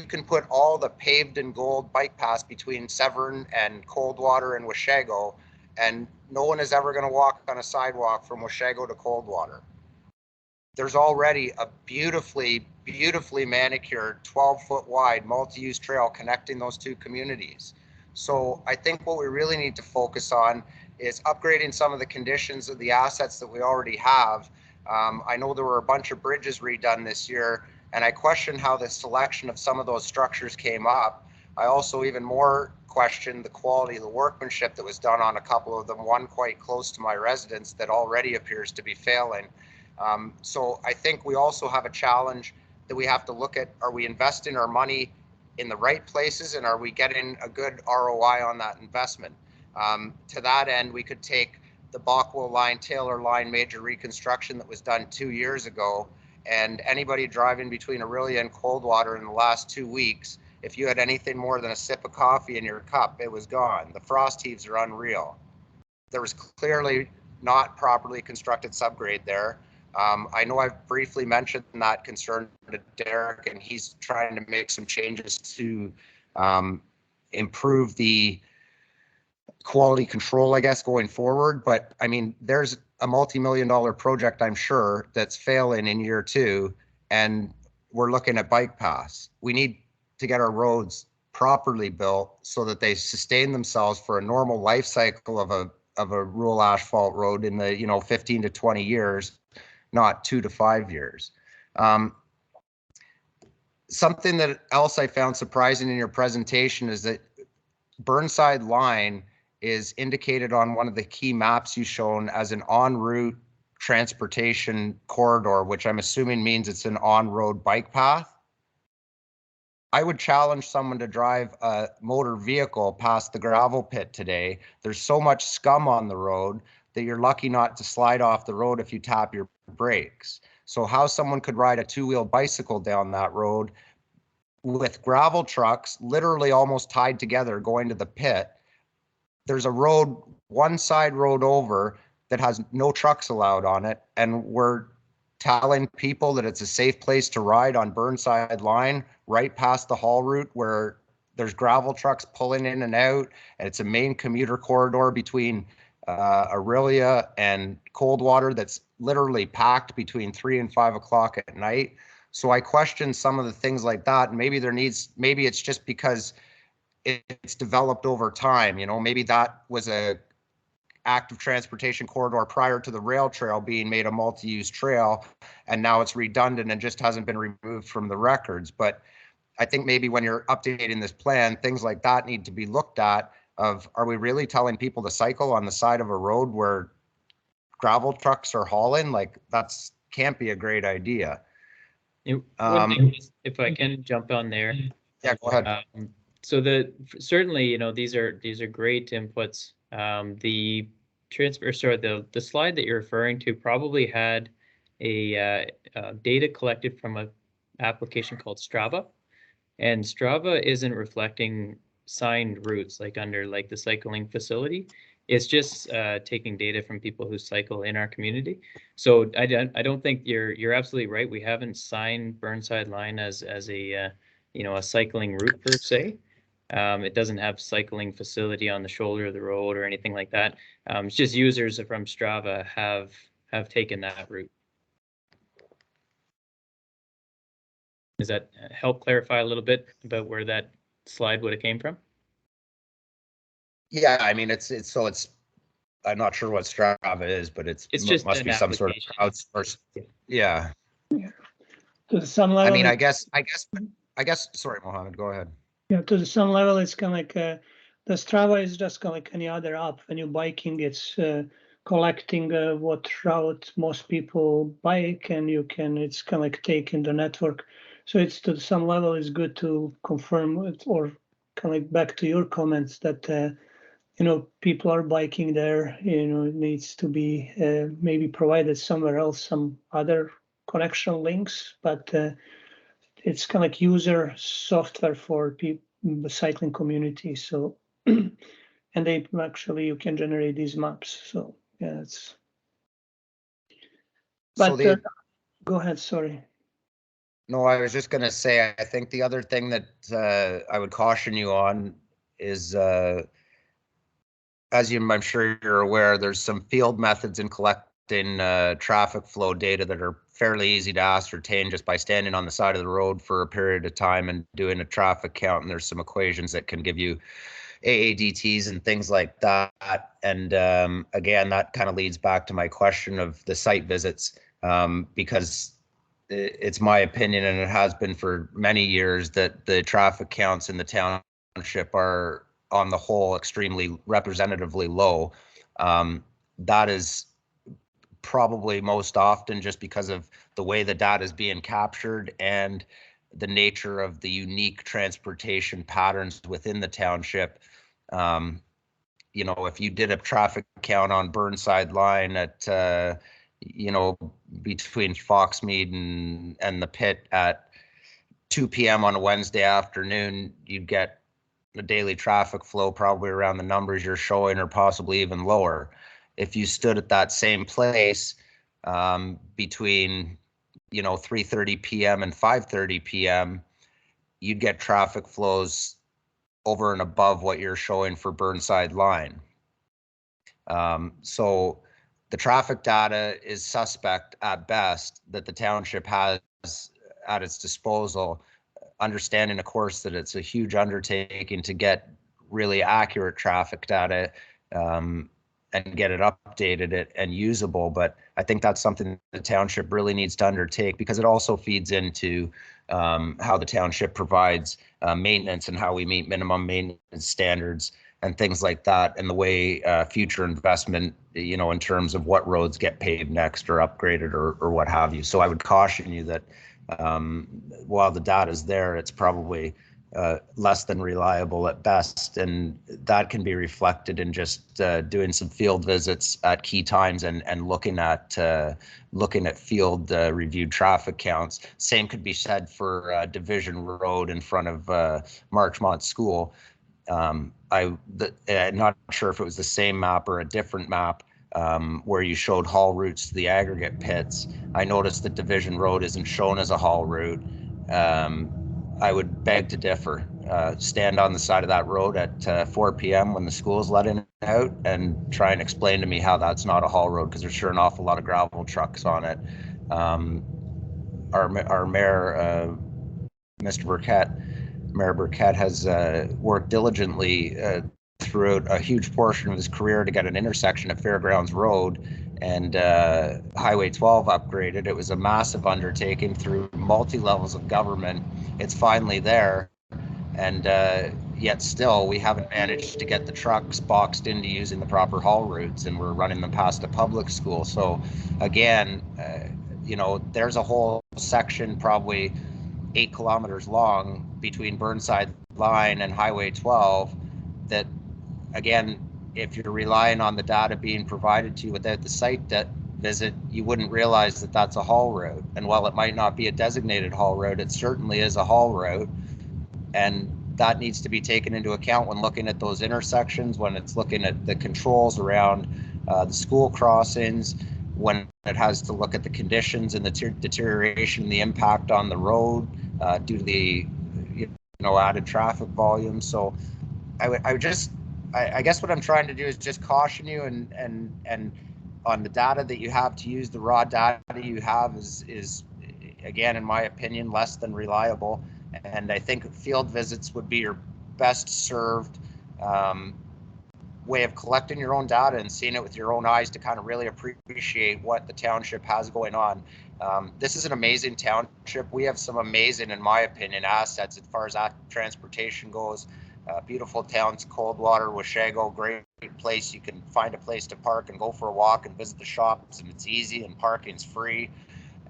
can put all the paved in gold bike paths between Severn and Coldwater and Washago, and no one is ever going to walk on a sidewalk from Washago to Coldwater. There's already a beautifully manicured 12-foot wide multi-use trail connecting those two communities. So I think what we really need to focus on is upgrading some of the conditions of the assets that we already have. I know there were a bunch of bridges redone this year, and I question how the selection of some of those structures came up. I also even more question the quality of the workmanship that was done on a couple of them, one quite close to my residence that already appears to be failing. So I think we also have a challenge that we have to look at, are we investing our money in the right places, and are we getting a good ROI on that investment? To that end, we could take the Bockwell Line, Taylor Line major reconstruction that was done 2 years ago, and anybody driving between Aurelia and Coldwater in the last 2 weeks, if you had anything more than a sip of coffee in your cup, it was gone. The frost heaves are unreal. There was clearly not properly constructed subgrade there. I know I've briefly mentioned that concern to Derek, and he's trying to make some changes to improve the quality control, I guess, going forward. But I mean, there's a multi-million-dollar project, I'm sure, that's failing in year 2, and we're looking at bike paths. We need to get our roads properly built so that they sustain themselves for a normal life cycle of a rural asphalt road in the 15 to 20 years, not 2 to 5 years. Something that else I found surprising in your presentation is that Burnside Line is indicated on one of the key maps you've shown as an en route transportation corridor, which I'm assuming means it's an on-road bike path. I would challenge someone to drive a motor vehicle past the gravel pit today. There's so much scum on the road that you're lucky not to slide off the road if you tap your brakes. So how someone could ride a 2-wheel bicycle down that road with gravel trucks literally almost tied together going to the pit. There's a road, one side road over, that has no trucks allowed on it, and we're telling people that it's a safe place to ride on Burnside Line right past the haul route where there's gravel trucks pulling in and out, and it's a main commuter corridor between Aurelia and Coldwater that's literally packed between 3 and 5 o'clock at night. So I question some of the things like that, and maybe it's just because it's developed over time. Maybe that was a active transportation corridor prior to the rail trail being made a multi-use trail, and now it's redundant and just hasn't been removed from the records. But I think maybe when you're updating this plan, things like that need to be looked at. Are we really telling people to cycle on the side of a road where gravel trucks are hauling, like that's can't be a great idea. One thing, if I can jump on there. Yeah, go ahead. So certainly, you know, these are great inputs. The slide that you're referring to probably had a data collected from a application called Strava, and Strava isn't reflecting signed routes like under like the cycling facility. It's just taking data from people who cycle in our community. So I don't think you're absolutely right. We haven't signed Burnside Line as a you know, a cycling route per se. It doesn't have cycling facility on the shoulder of the road or anything like that. It's just users from Strava have taken that route. Does that help clarify a little bit about where that slide would have came from? Yeah, I mean, it's I'm not sure what Strava is, but it's just must be some sort of crowdsourced. Yeah. To some level, I mean, I guess. Sorry, Mohammed, go ahead. Yeah, to some level, it's kind of like the Strava is just kind of like any other app. When you're biking, it's collecting what route most people bike, and it's kind of like taking the network. So it's to some level, it's good to confirm it, or kind of like back to your comments that you know, people are biking there. You know, it needs to be maybe provided somewhere else, some other connection links, but it's kind of like user software for people, the cycling community. So, and they actually, you can generate these maps. So yeah, it's. But So go ahead. Sorry. No, I was just going to say, I think the other thing that I would caution you on is, I'm sure you're aware, there's some field methods in collecting traffic flow data that are fairly easy to ascertain just by standing on the side of the road for a period of time and doing a traffic count. And there's some equations that can give you AADTs and things like that. And again, that kind of leads back to my question of the site visits, because it's my opinion, and it has been for many years, that the traffic counts in the township are, on the whole, extremely representatively low. That is probably most often just because of the way the data is being captured and the nature of the unique transportation patterns within the township. You know, if you did a traffic count on Burnside Line at you know, between Foxmead and the pit at 2 p.m. on a Wednesday afternoon, you'd get a daily traffic flow probably around the numbers you're showing, or possibly even lower. If you stood at that same place between, you know, 3:30 p.m. and 5:30 p.m., you'd get traffic flows over and above what you're showing for Burnside Line. So the traffic data is suspect at best that the township has at its disposal, understanding, of course, that it's a huge undertaking to get really accurate traffic data and get it updated and usable. But I think that's something the township really needs to undertake, because it also feeds into how the township provides maintenance and how we meet minimum maintenance standards and things like that, and the way future investment, you know, in terms of what roads get paved next or upgraded or what have you. So I would caution you that while the data is there, it's probably less than reliable at best, and that can be reflected in just doing some field visits at key times and looking at field reviewed traffic counts. Same could be said for Division Road in front of Marchmont School. I'm not sure if it was the same map or a different map where you showed haul routes to the aggregate pits. I noticed that Division Road isn't shown as a haul route. I would beg to differ. Stand on the side of that road at 4 p.m. when the school's letting out and try and explain to me how that's not a haul road, because there's sure an awful lot of gravel trucks on it. Our mayor, Mayor Burkett, has worked diligently throughout a huge portion of his career to get an intersection at Fairgrounds Road and Highway 12 upgraded. It was a massive undertaking through multi levels of government. It's finally there, and yet still we haven't managed to get the trucks boxed into using the proper haul routes, and we're running them past a public school. So again, you know, there's a whole section probably 8 kilometers long between Burnside Line and Highway 12 that, again, if you're relying on the data being provided to you without the site visit, you wouldn't realize that that's a haul route. And while it might not be a designated haul route, it certainly is a haul route. And that needs to be taken into account when looking at those intersections, when it's looking at the controls around the school crossings, when it has to look at the conditions and the deterioration and the impact on the road due to the added traffic volume. So I guess what I'm trying to do is just caution you and on the data that you have to use. The raw data you have is again, in my opinion, less than reliable. And I think field visits would be your best served way of collecting your own data and seeing it with your own eyes to kind of really appreciate what the township has going on. This is an amazing township. We have some amazing, in my opinion, assets as far as transportation goes. Beautiful towns, Coldwater, Washago, great place. You can find a place to park and go for a walk and visit the shops, and it's easy and parking's free.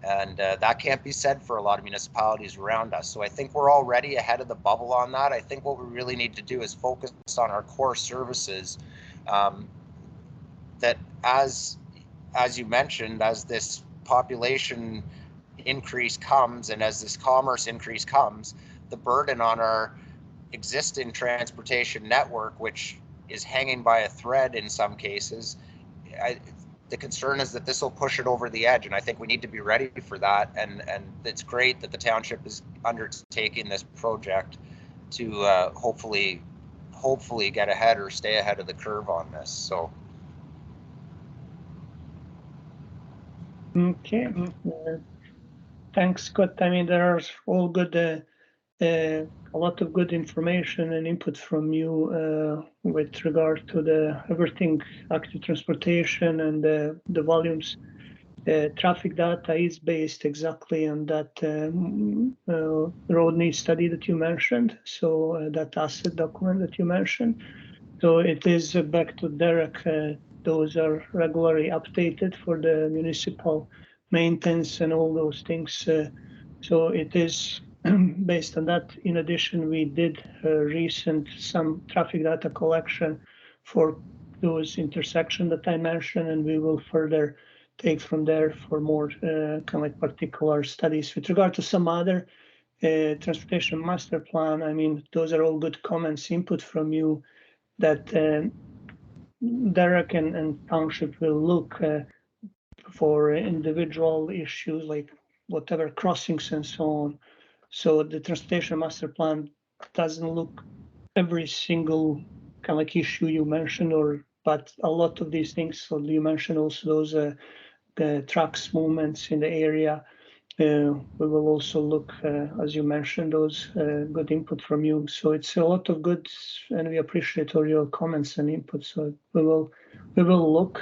And that can't be said for a lot of municipalities around us. So I think we're already ahead of the bubble on that. I think what we really need to do is focus on our core services that, as you mentioned, as this population increase comes and as this commerce increase comes, the burden on our existing transportation network, which is hanging by a thread in some cases, the concern is that this will push it over the edge, and I think we need to be ready for that. And it's great that the township is undertaking this project to hopefully get ahead or stay ahead of the curve on this. So. Okay. Thanks, Scott. I mean, there are all good, a lot of good information and input from you with regard to everything active transportation and the volumes. Traffic data is based exactly on that road need study that you mentioned. So that asset document that you mentioned. So it is back to Derek. Those are regularly updated for the municipal maintenance and all those things. So it is based on that. In addition, we did some traffic data collection for those intersections that I mentioned, and we will further take from there for more kind of like particular studies. With regard to some other transportation master plan, I mean, those are all good comments, input from you that Derek and Township will look for individual issues like whatever crossings and so on. So the transportation master plan doesn't look every single kind of like issue you mentioned, but a lot of these things. So you mentioned also those the trucks movements in the area. We will also look, as you mentioned, those good input from you. So it's a lot of good, and we appreciate all your comments and input. So we will look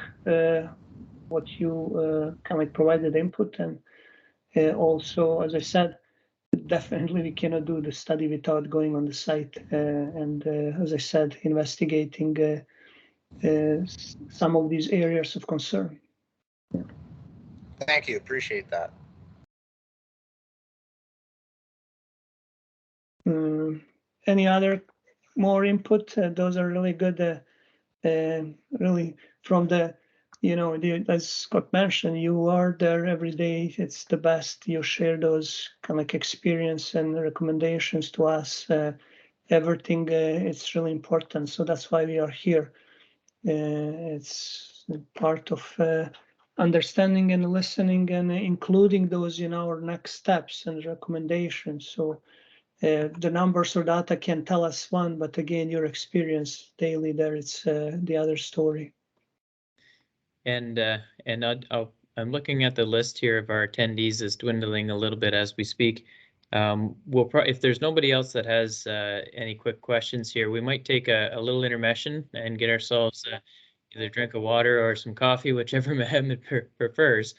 what you kind of like provided input, and also, as I said, definitely we cannot do the study without going on the site and, as I said, investigating some of these areas of concern. Thank you. Appreciate that. Any other more input? Those are really good. Really, from the, as Scott mentioned, you are there every day. It's the best. You share those kind of like experience and recommendations to us. Everything, it's really important. So that's why we are here. It's part of understanding and listening and including those in our next steps and recommendations. So the numbers or data can tell us one, but again, your experience daily there, it's the other story. And I'm looking at the list here of our attendees is dwindling a little bit as we speak. We'll if there's nobody else that has any quick questions here, we might take a little intermission and get ourselves either a drink of water or some coffee, whichever Mohammed prefers.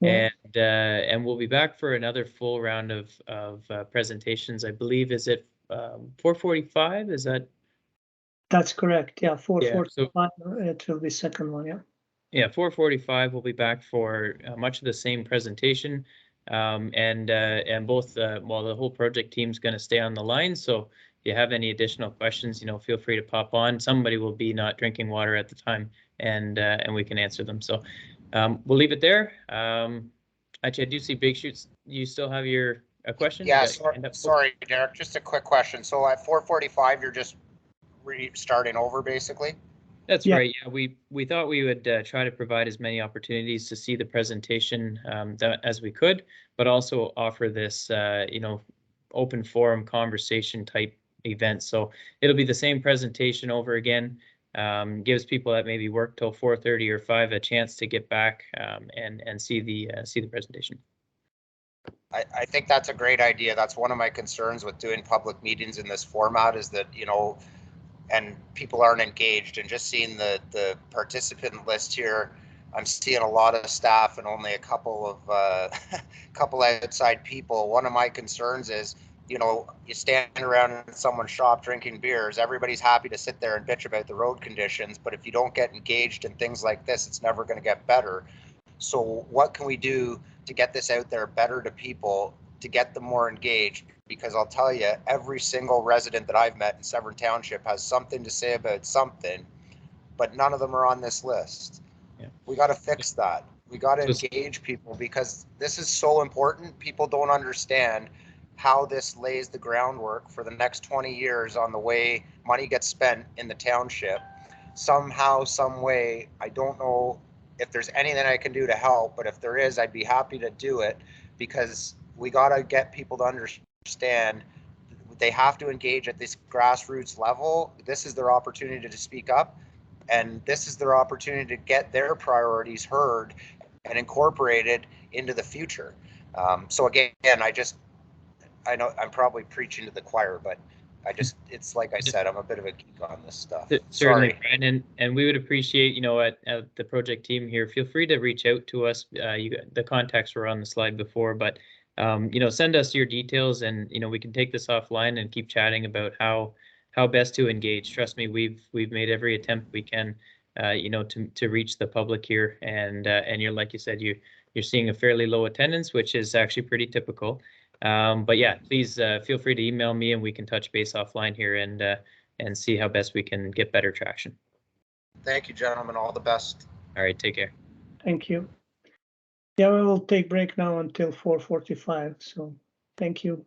Yeah. And we'll be back for another full round of presentations. I believe, is it 4:45, is that? That's correct. Yeah, Yeah, so 4:45. It will be second one. Yeah. yeah, 4:45 we'll be back for much of the same presentation. And both well, the whole project team's going to stay on the line. So if you have any additional questions, feel free to pop on. Somebody will be not drinking water at the time, and we can answer them. So we'll leave it there. Actually, I do see Big Shoots. You still have a question? Yeah, You got your hand up? sorry, Derek, just a quick question. So at 4:45, you're just starting over basically? That's Yeah. right. Yeah, we thought we would try to provide as many opportunities to see the presentation as we could, but also offer this, open forum conversation type event. So it'll be the same presentation over again. Gives people that maybe work till 4:30 or 5 a chance to get back and see the presentation. I think that's a great idea. That's one of my concerns with doing public meetings in this format is that, and people aren't engaged, and just seeing the participant list here, I'm seeing a lot of staff and only a couple of couple outside people. One of my concerns is, you stand around in someone's shop drinking beers, everybody's happy to sit there and bitch about the road conditions, but if you don't get engaged in things like this, it's never going to get better. So what can we do to get this out there better to people, to get them more engaged? Because I'll tell you, every single resident that I've met in Severn Township has something to say about something, but none of them are on this list. Yeah. We got to fix that. We got to So engage people because this is so important. People don't understand how this lays the groundwork for the next 20 years on the way money gets spent in the township. Somehow, some way, I don't know if there's anything I can do to help, but if there is, I'd be happy to do it, because we got to get people to understand they have to engage at this grassroots level. This is their opportunity to speak up, and this is their opportunity to get their priorities heard and incorporated into the future. So again, I know I'm probably preaching to the choir, but it's like I said, I'm a bit of a geek on this stuff. Certainly, Sorry. Brian, and we would appreciate, at the project team here, feel free to reach out to us. The contacts were on the slide before, but send us your details, and we can take this offline and keep chatting about how best to engage. Trust me, we've made every attempt we can, to reach the public here, and you're, like you said, you're seeing a fairly low attendance, which is actually pretty typical. But yeah, please feel free to email me, and we can touch base offline here and see how best we can get better traction. Thank you, gentlemen. All the best. All right, take care. Thank you. Yeah, we will take break now until 4:45. So thank you.